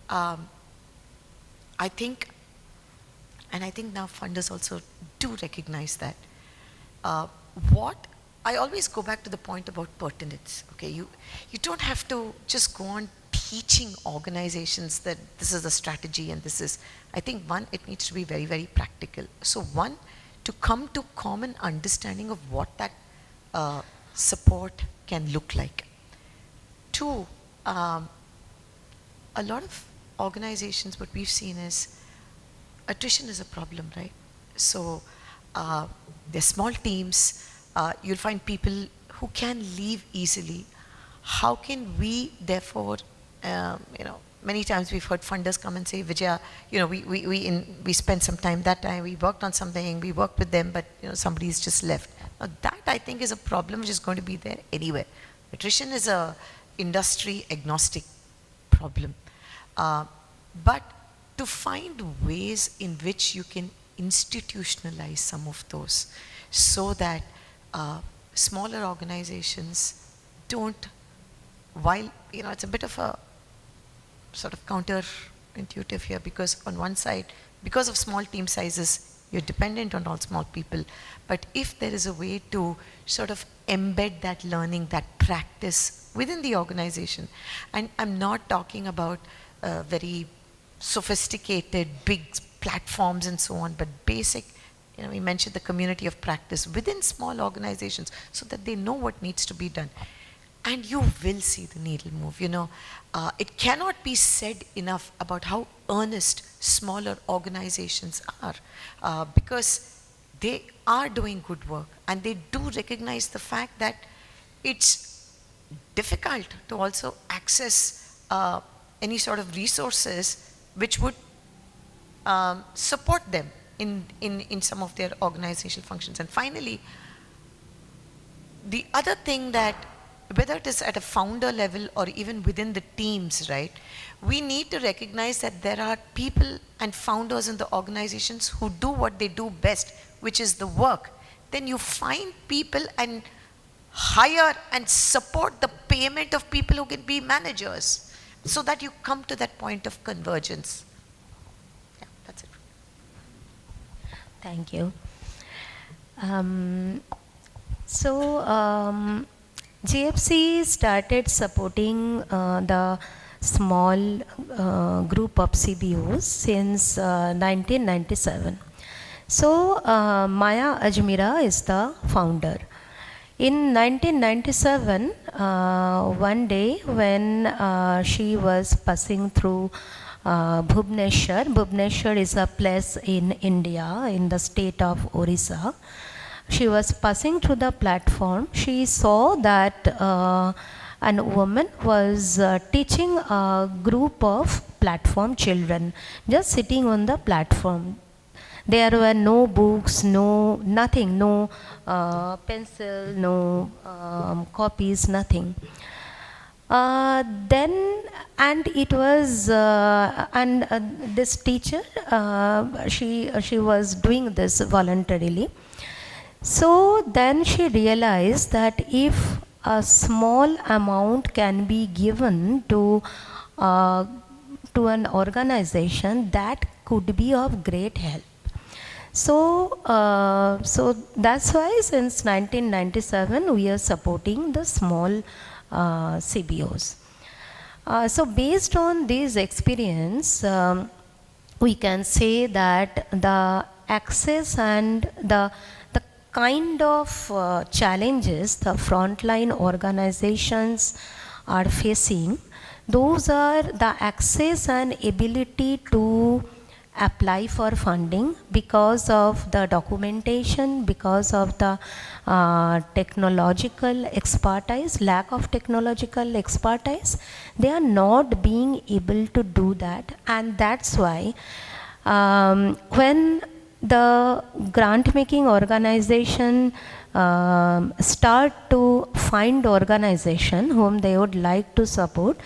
S6: I think now funders also do recognize that. What I always go back to the point about pertinence. Okay, you don't have to just go on teaching organizations that this is the strategy and this is. I think one, it needs to be very, very practical. So one, to come to common understanding of what that support can look like. Two, a lot of organizations, what we've seen is attrition is a problem, right? So they're small teams. You'll find people who can leave easily. How can we, therefore, many times we've heard funders come and say, Vijaya, we spent some time that time, we worked on something, we worked with them, but somebody's just left. Now that, I think, is a problem which is going to be there anywhere. Attrition is a industry agnostic problem. But to find ways in which you can institutionalize some of those, so that smaller organizations don't, while, it's a bit of a sort of counterintuitive here, because on one side, because of small team sizes, you're dependent on all small people. But if there is a way to sort of embed that learning, that practice within the organization, and I'm not talking about very sophisticated, big platforms and so on, but basic, we mentioned the community of practice within small organizations, so that they know what needs to be done. And you will see the needle move. It cannot be said enough about how earnest smaller organizations are, because they are doing good work, and they do recognize the fact that it's difficult to also access any sort of resources which would support them in some of their organizational functions. And finally, the other thing that whether it is at a founder level or even within the teams, right? We need to recognize that there are people and founders in the organizations who do what they do best, which is the work. Then you find people and hire and support the payment of people who can be managers, so that you come to that point of convergence. Yeah, that's it.
S7: Thank you. So GFC started supporting the small group of CBOs since 1997. So Maya Ajmira is the founder. In 1997, one day when she was passing through Bhubaneswar is a place in India, in the state of Orissa. She was passing through the platform. She saw that a woman was teaching a group of platform children, just sitting on the platform. There were no books, nothing, no pencil, no copies, nothing. This teacher, she was doing this voluntarily. So then she realized that if a small amount can be given to an organization, that could be of great help. So that's why since 1997 we are supporting the small CBOs. So based on this experience, we can say that the access and the kind of challenges the frontline organizations are facing, those are the access and ability to apply for funding because of the documentation, because of the technological expertise, lack of technological expertise. They are not being able to do that, and that's why when the grant making organization start to find organization whom they would like to support,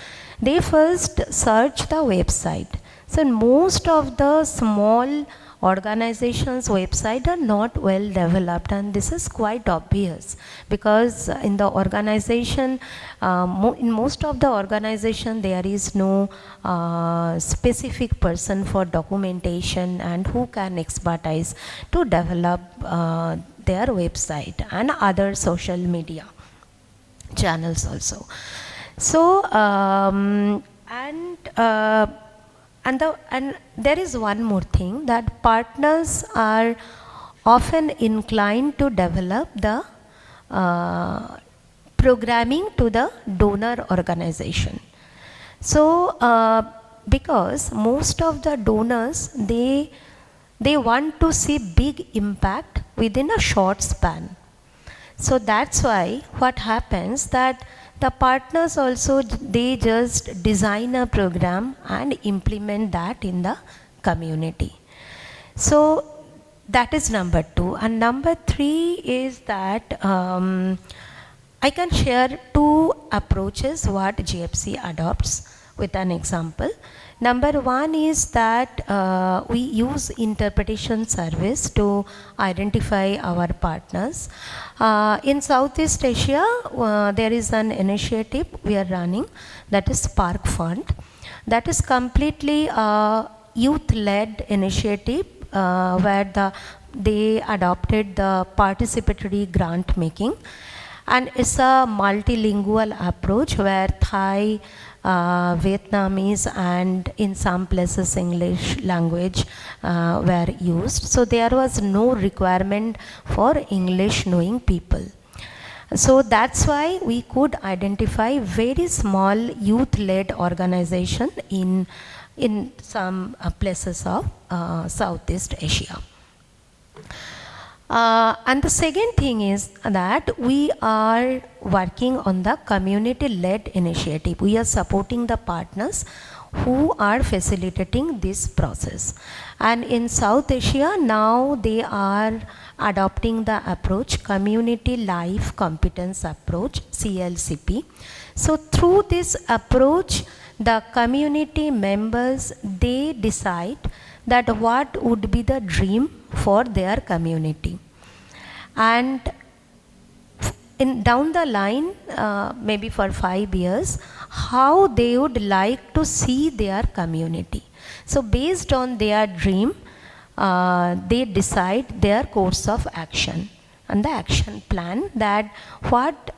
S7: they first search the website. So most of the small organizations' websites are not well developed, and this is quite obvious because in the organization, in most of the organization, there is no specific person for documentation and who can expertise to develop their website and other social media channels also. So and there is one more thing, that partners are often inclined to develop the programming to the donor organization. So because most of the donors, they want to see big impact within a short span. So that's why what happens that the partners also, they just design a program and implement that in the community. So that is number 2. And number 3 is that I can share 2 approaches what GFC adopts with an example. Number 1 is that we use interpretation service to identify our partners. In Southeast Asia, there is an initiative we are running, that is Spark Fund. That is completely a youth-led initiative where they adopted the participatory grant making, and it's a multilingual approach where Thai, Vietnamese and in some places English language were used. So there was no requirement for English knowing people. So that's why we could identify very small youth-led organization in some places of Southeast Asia. And the second thing is that we are working on the community-led initiative. We are supporting the partners who are facilitating this process. And in South Asia, now they are adopting the approach, Community Life Competence Approach, CLCP. So through this approach, the community members, they decide that what would be the dream for their community. And down the line, maybe for 5 years, how they would like to see their community. So based on their dream, they decide their course of action and the action plan, that what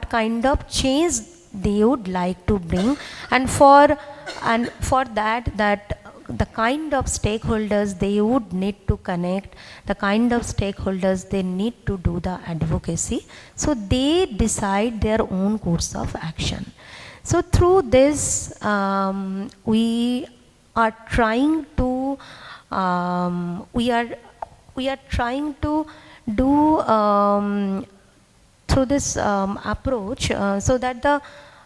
S7: kind of change they would like to bring, and for that the kind of stakeholders they would need to connect, the kind of stakeholders they need to do the advocacy. So they decide their own course of action. So through this, we are trying to do through this approach, so that the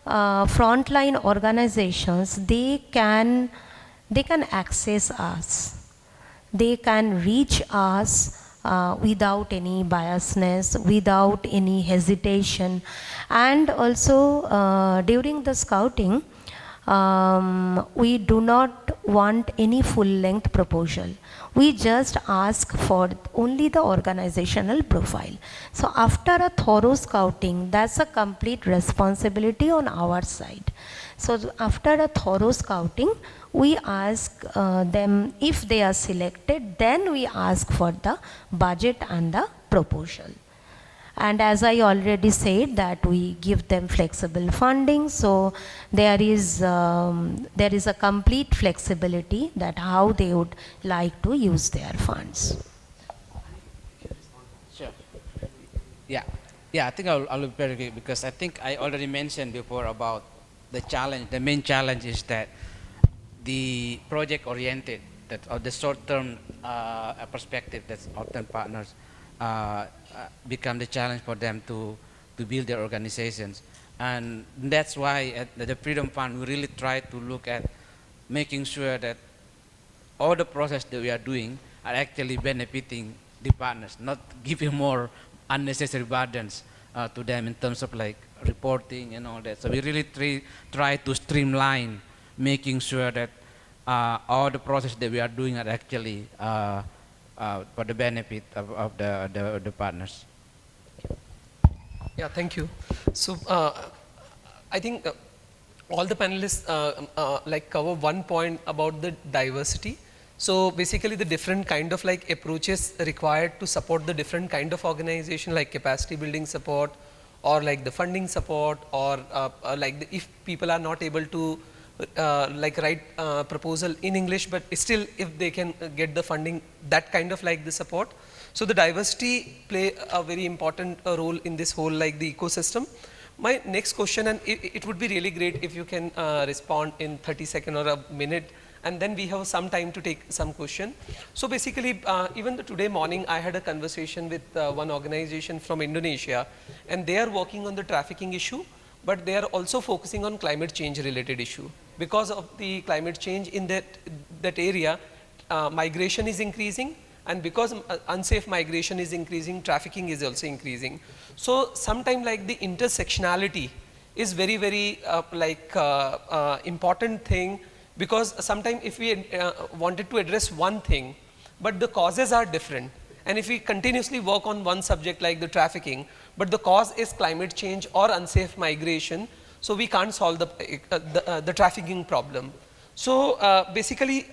S7: frontline organizations, they can access us, they can reach us without any biasness, without any hesitation. And also during the scouting, we do not want any full-length proposal. We just ask for only the organizational profile. So after a thorough scouting, that's a complete responsibility on our side. So after a thorough scouting, we ask them, if they are selected, then we ask for the budget and the proposal. And as I already said, that we give them flexible funding, so there is a complete flexibility that how they would like to use their funds.
S4: Sure. Yeah, I think I'll be very quick, because I think I already mentioned before about the challenge. The main challenge is that the project-oriented, or the short-term perspective, that's often partners become the challenge for them to build their organizations. And that's why at the Freedom Fund, we really try to look at making sure that all the process that we are doing are actually benefiting the partners, not giving more unnecessary burdens to them in terms of like reporting and all that. So we really try to streamline, making sure that all the process that we are doing are actually for the benefit of the partners.
S1: Yeah, thank you. So I think all the panelists like cover one point about the diversity. So basically the different kind of like approaches required to support the different kind of organization, like capacity building support, or like the funding support, or like if people are not able to like write proposal in English, but still if they can get the funding, that kind of like the support. So the diversity play a very important role in this whole like the ecosystem. My next question, and it would be really great if you can respond in 30 seconds or a minute, and then we have some time to take some question. So basically, even today morning, I had a conversation with one organization from Indonesia, and they are working on the trafficking issue, but they are also focusing on climate change related issue. Because of the climate change in that area, migration is increasing, and because unsafe migration is increasing, trafficking is also increasing. So sometimes like the intersectionality is very, very important thing, because sometimes if we wanted to address one thing, but the causes are different, and if we continuously work on one subject like the trafficking, but the cause is climate change or unsafe migration, so we can't solve the trafficking problem. So basically,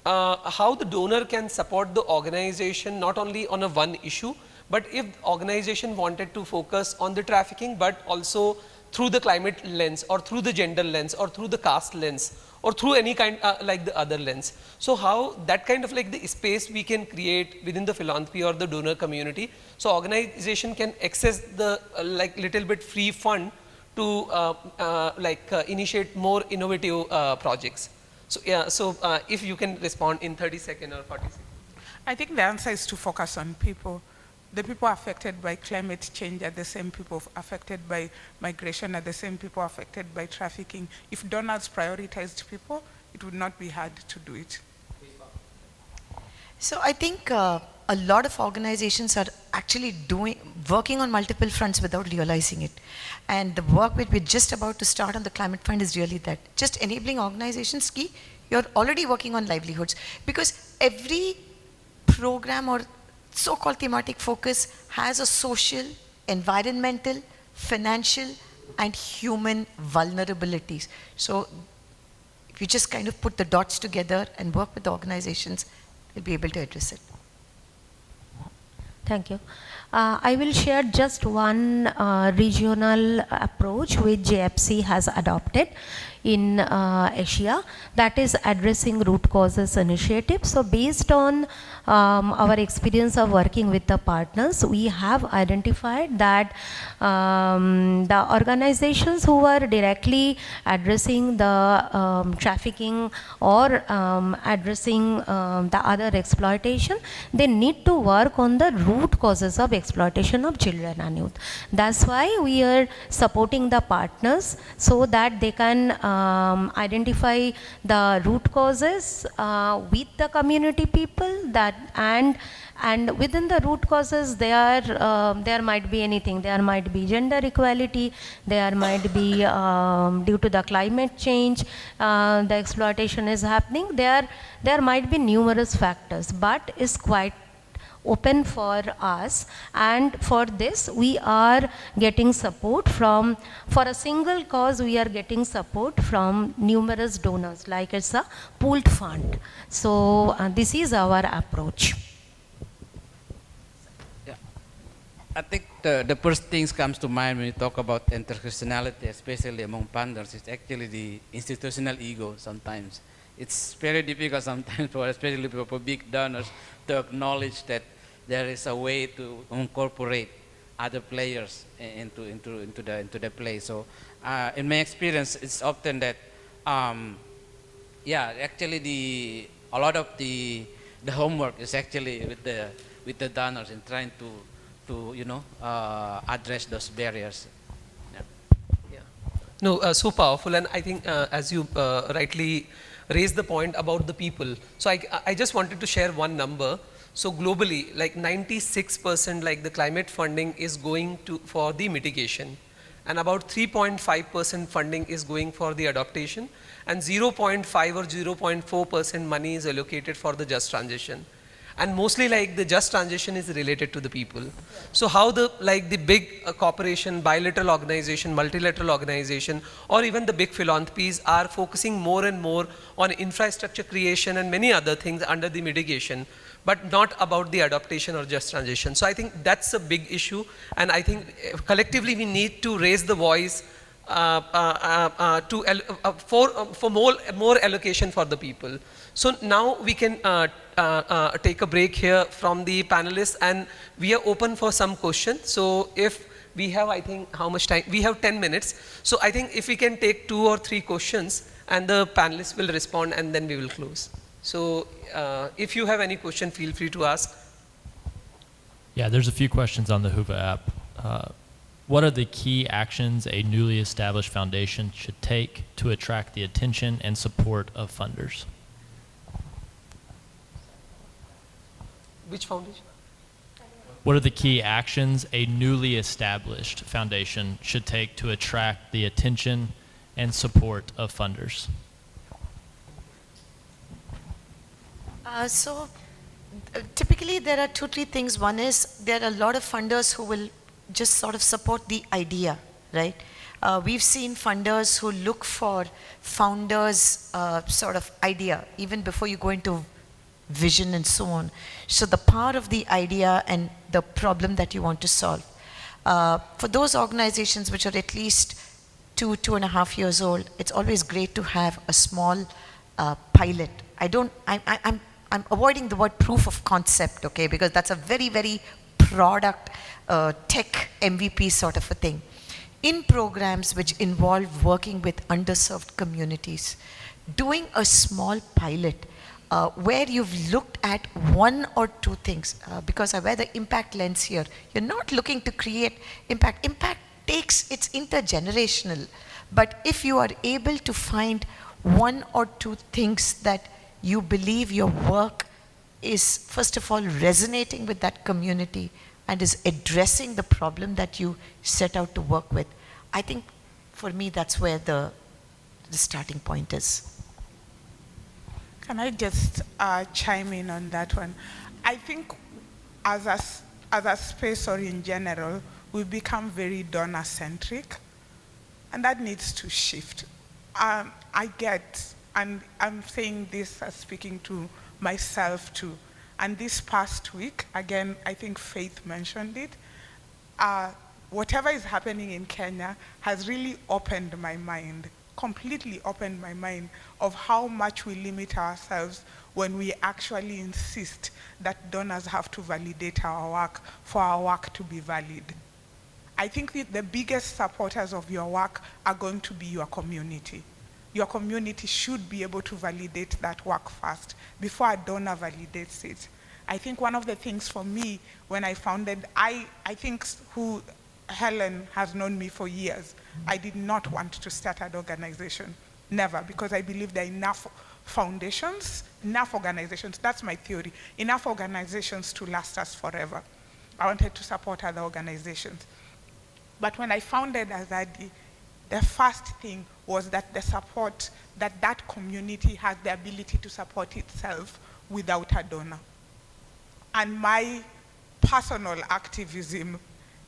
S1: how the donor can support the organization not only on a one issue, but if organization wanted to focus on the trafficking, but also through the climate lens, or through the gender lens, or through the caste lens, or through any kind like the other lens. So how that kind of like the space we can create within the philanthropy or the donor community, so organization can access the like little bit free fund to initiate more innovative projects. So yeah, so if you can respond in 30 seconds or 40 seconds.
S2: I think the answer is to focus on people. The people affected by climate change are the same people affected by migration, are the same people affected by trafficking. If donors prioritized people, it would not be hard to do it.
S6: So I think a lot of organizations are actually working on multiple fronts without realizing it. And the work that we're just about to start on the Climate Fund is really that. Just enabling organizations, you're already working on livelihoods. Because every program or so-called thematic focus has a social, environmental, financial, and human vulnerabilities. So if you just kind of put the dots together and work with the organizations, you'll be able to address it.
S7: Thank you. I will share just one regional approach which JFC has adopted in Asia, that is addressing root causes initiative. So based on our experience of working with the partners, we have identified that the organizations who are directly addressing the trafficking or addressing the other exploitation, they need to work on the root causes of exploitation of children and youth. That's why we are supporting the partners so that they can identify the root causes with the community people, that and within the root causes there might be anything. There might be gender equality, there might be due to the climate change the exploitation is happening. There might be numerous factors, but it's quite open for us, and for this we are getting support from, for a single cause we are getting support from numerous donors, like it's a pooled fund. So this is our approach.
S4: Yeah, I think the first things comes to mind when you talk about intersectionality, especially among funders, is actually the institutional ego sometimes. It's very difficult sometimes, especially for big donors, to acknowledge that there is a way to incorporate other players into the play. So, in my experience, it's often that, actually a lot of the homework is actually with the donors in trying to address those barriers.
S1: Yeah. No, so powerful, and I think as you rightly raised the point about the people. So I just wanted to share one number. So globally, like 96%, like the climate funding is going for the mitigation, and about 3.5% funding is going for the adaptation, and 0.5 or 0.4% money is allocated for the just transition. And mostly like the just transition is related to the people. So how the big corporation, bilateral organization, multilateral organization, or even the big philanthropies are focusing more and more on infrastructure creation and many other things under the mitigation, but not about the adaptation or just transition. So I think that's a big issue, and I think collectively we need to raise the voice for more allocation for the people. So now we can take a break here from the panelists, and we are open for some questions. So if we have, I think, how much time? We have 10 minutes. So I think if we can take 2 or 3 questions, and the panelists will respond, and then we will close. So if you have any question, feel free to ask.
S8: Yeah, there's a few questions on the Hoover app. What are the key actions a newly established foundation should take to attract the attention and support of funders?
S1: Which foundation?
S8: What are the key actions a newly established foundation should take to attract the attention and support of funders?
S6: Typically there are 2-3 things. One is there are a lot of funders who will just sort of support the idea, right? We've seen funders who look for founders' sort of idea even before you go into vision and so on. So the power of the idea and the problem that you want to solve. For those organizations which are at least 2.5 years old, it's always great to have a small pilot. I'm avoiding the word proof of concept, okay, because that's a very, very product tech MVP sort of a thing. In programs which involve working with underserved communities, doing a small pilot where you've looked at 1 or 2 things, because I wear the impact lens here. You're not looking to create impact. Impact it's intergenerational. But if you are able to find 1 or 2 things that you believe your work is first of all resonating with that community and is addressing the problem that you set out to work with, I think for me that's where the starting point is.
S2: Can I just chime in on that one? I think as a space or in general, we've become very donor-centric, and that needs to shift. I get, and I'm saying this as speaking to myself too, and this past week, again, I think Faith mentioned it, whatever is happening in Kenya has really opened my mind, completely opened my mind of how much we limit ourselves when we actually insist that donors have to validate our work for our work to be valid. I think that the biggest supporters of your work are going to be your community. Your community should be able to validate that work first before a donor validates it. I think one of the things for me when I founded, I think who Helen has known me for years, I did not want to start an organization, never, because I believe there are enough foundations, enough organizations, that's my theory, enough organizations to last us forever. I wanted to support other organizations. But when I founded Azadi, the first thing was that the support, that community has the ability to support itself without a donor. And my personal activism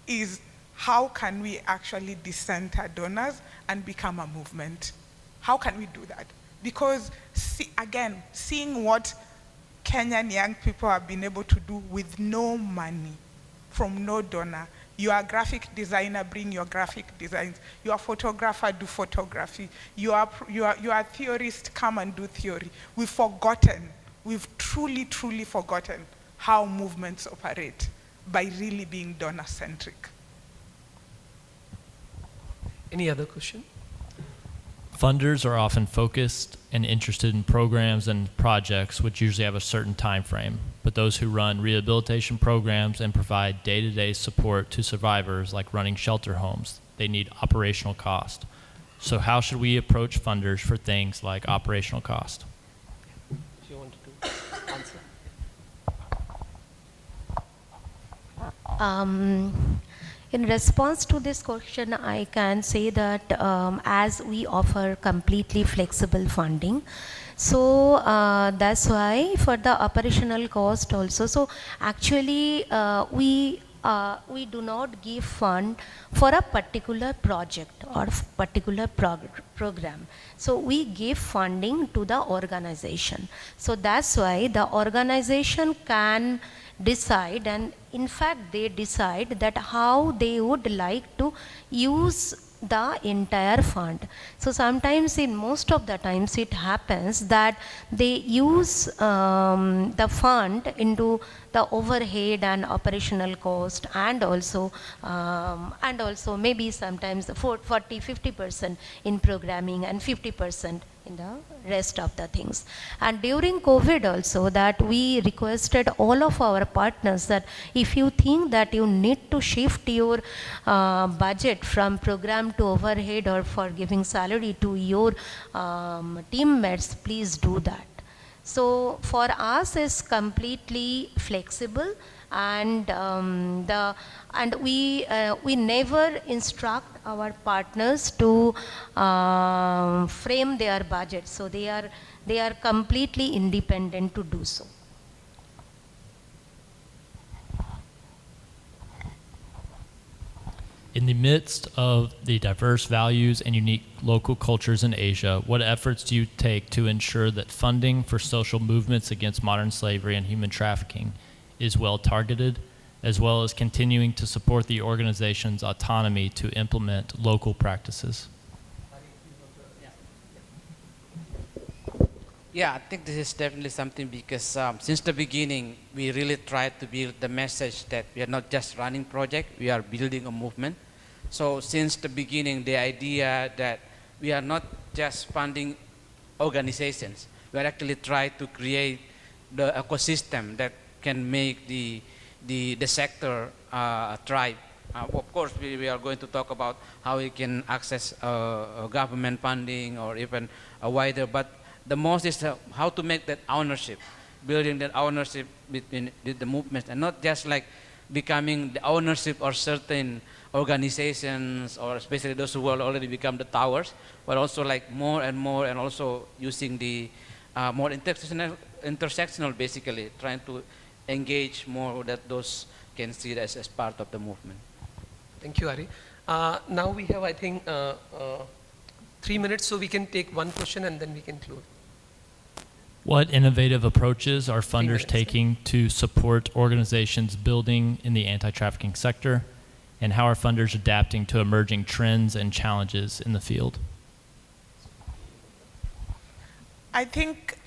S2: is how can we actually decenter donors and become a movement? How can we do that? Because, again, seeing what Kenyan young people have been able to do with no money, from no donor. You are a graphic designer, bring your graphic designs. You are a photographer, do photography. You are a theorist, come and do theory. We've truly, truly forgotten how movements operate by really being donor-centric.
S1: Any other question?
S8: Funders are often focused and interested in programs and projects which usually have a certain time frame, but those who run rehabilitation programs and provide day-to-day support to survivors, like running shelter homes, they need operational cost. So how should we approach funders for things like operational cost?
S1: Do you want to answer?
S7: In response to this question, I can say that as we offer completely flexible funding, so that's why for the operational cost also, so actually we do not give fund for a particular project or particular program. So we give funding to the organization. So that's why the organization can decide, and in fact they decide that how they would like to use the entire fund. So sometimes, in most of the times, it happens that they use the fund into the overhead and operational cost, and also maybe sometimes 40-50% in programming and 50% in the rest of the things. And during COVID also, that we requested all of our partners that if you think that you need to shift your budget from program to overhead or for giving salary to your teammates, please do that. So for us it's completely flexible, and we never instruct our partners to frame their budget. So they are completely independent to do so.
S8: In the midst of the diverse values and unique local cultures in Asia, what efforts do you take to ensure that funding for social movements against modern slavery and human trafficking is well targeted, as well as continuing to support the organization's autonomy to implement local practices?
S4: Yeah, I think this is definitely something because since the beginning, we really tried to build the message that we are not just running project, we are building a movement. So since the beginning, the idea that we are not just funding organizations, we are actually trying to create the ecosystem that can make the sector thrive. Of course, we are going to talk about how we can access government funding or even wider, but the most is how to make that ownership. building that ownership between the movements, and not just like becoming the ownership or certain organizations, or especially those who will already become the towers, but also like more and more, and also using the more intersectional, basically trying to engage more that those can see it as part of the movement.
S1: Thank you, Ari. Now we have, I think, 3 minutes, so we can take one question and then we can close.
S8: What innovative approaches are funders
S1: minutes,
S8: taking to support organizations building in the anti-trafficking sector? And how are funders adapting to emerging trends and challenges in the field?
S2: I think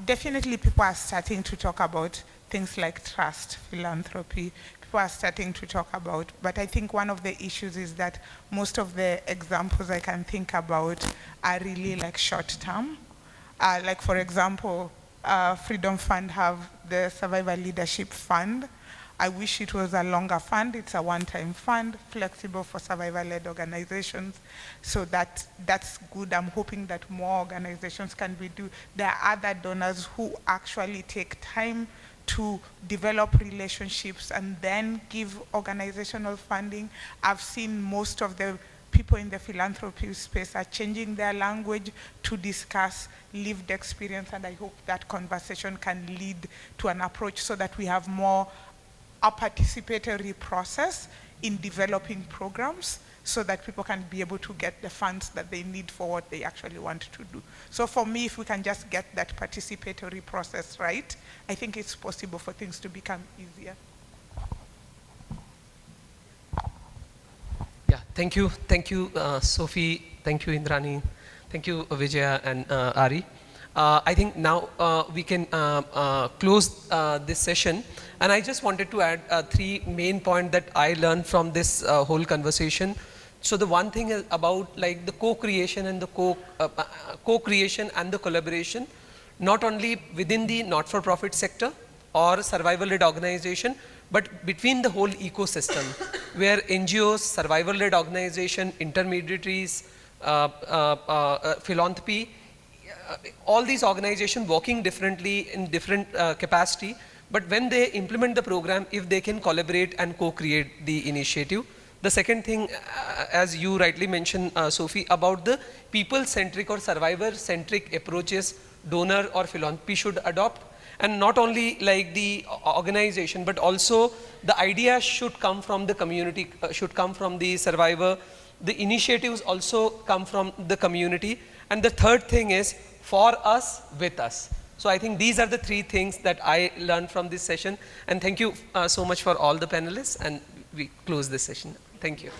S2: definitely people are starting to talk about things like trust, philanthropy. People are starting to talk about, but I think one of the issues is that most of the examples I can think about are really like short term. Like for example, Freedom Fund have the Survivor Leadership Fund. I wish it was a longer fund. It's a one-time fund, flexible for survivor-led organizations. So that's good. I'm hoping that more organizations can do. There are other donors who actually take time to develop relationships and then give organizational funding. I've seen most of the people in the philanthropy space are changing their language to discuss lived experience, and I hope that conversation can lead to an approach so that we have more a participatory process in developing programs so that people can be able to get the funds that they need for what they actually want to do. So for me, if we can just get that participatory process right, I think it's possible for things to become easier.
S1: Yeah, thank you, Sophie, thank you, Indrani, thank you, Vijaya and Ari. I think now we can close this session, and I just wanted to add 3 main points that I learned from this whole conversation. So the one thing is about like the co-creation and the co-creation and the collaboration, not only within the not-for-profit sector or survival-led organization, but between the whole ecosystem, where NGOs, survival-led organization, intermediaries, philanthropy, all these organizations working differently in different capacity, but when they implement the program, if they can collaborate and co-create the initiative. The second thing, as you rightly mentioned, Sophie, about the people-centric or survivor-centric approaches donor or philanthropy should adopt. And not only like the organization, but also the idea should come from the community, should come from the survivor. The initiatives also come from the community. And the third thing is for us, with us. So I think these are the 3 things that I learned from this session. And thank you so much for all the panelists. And we close this session. Thank you.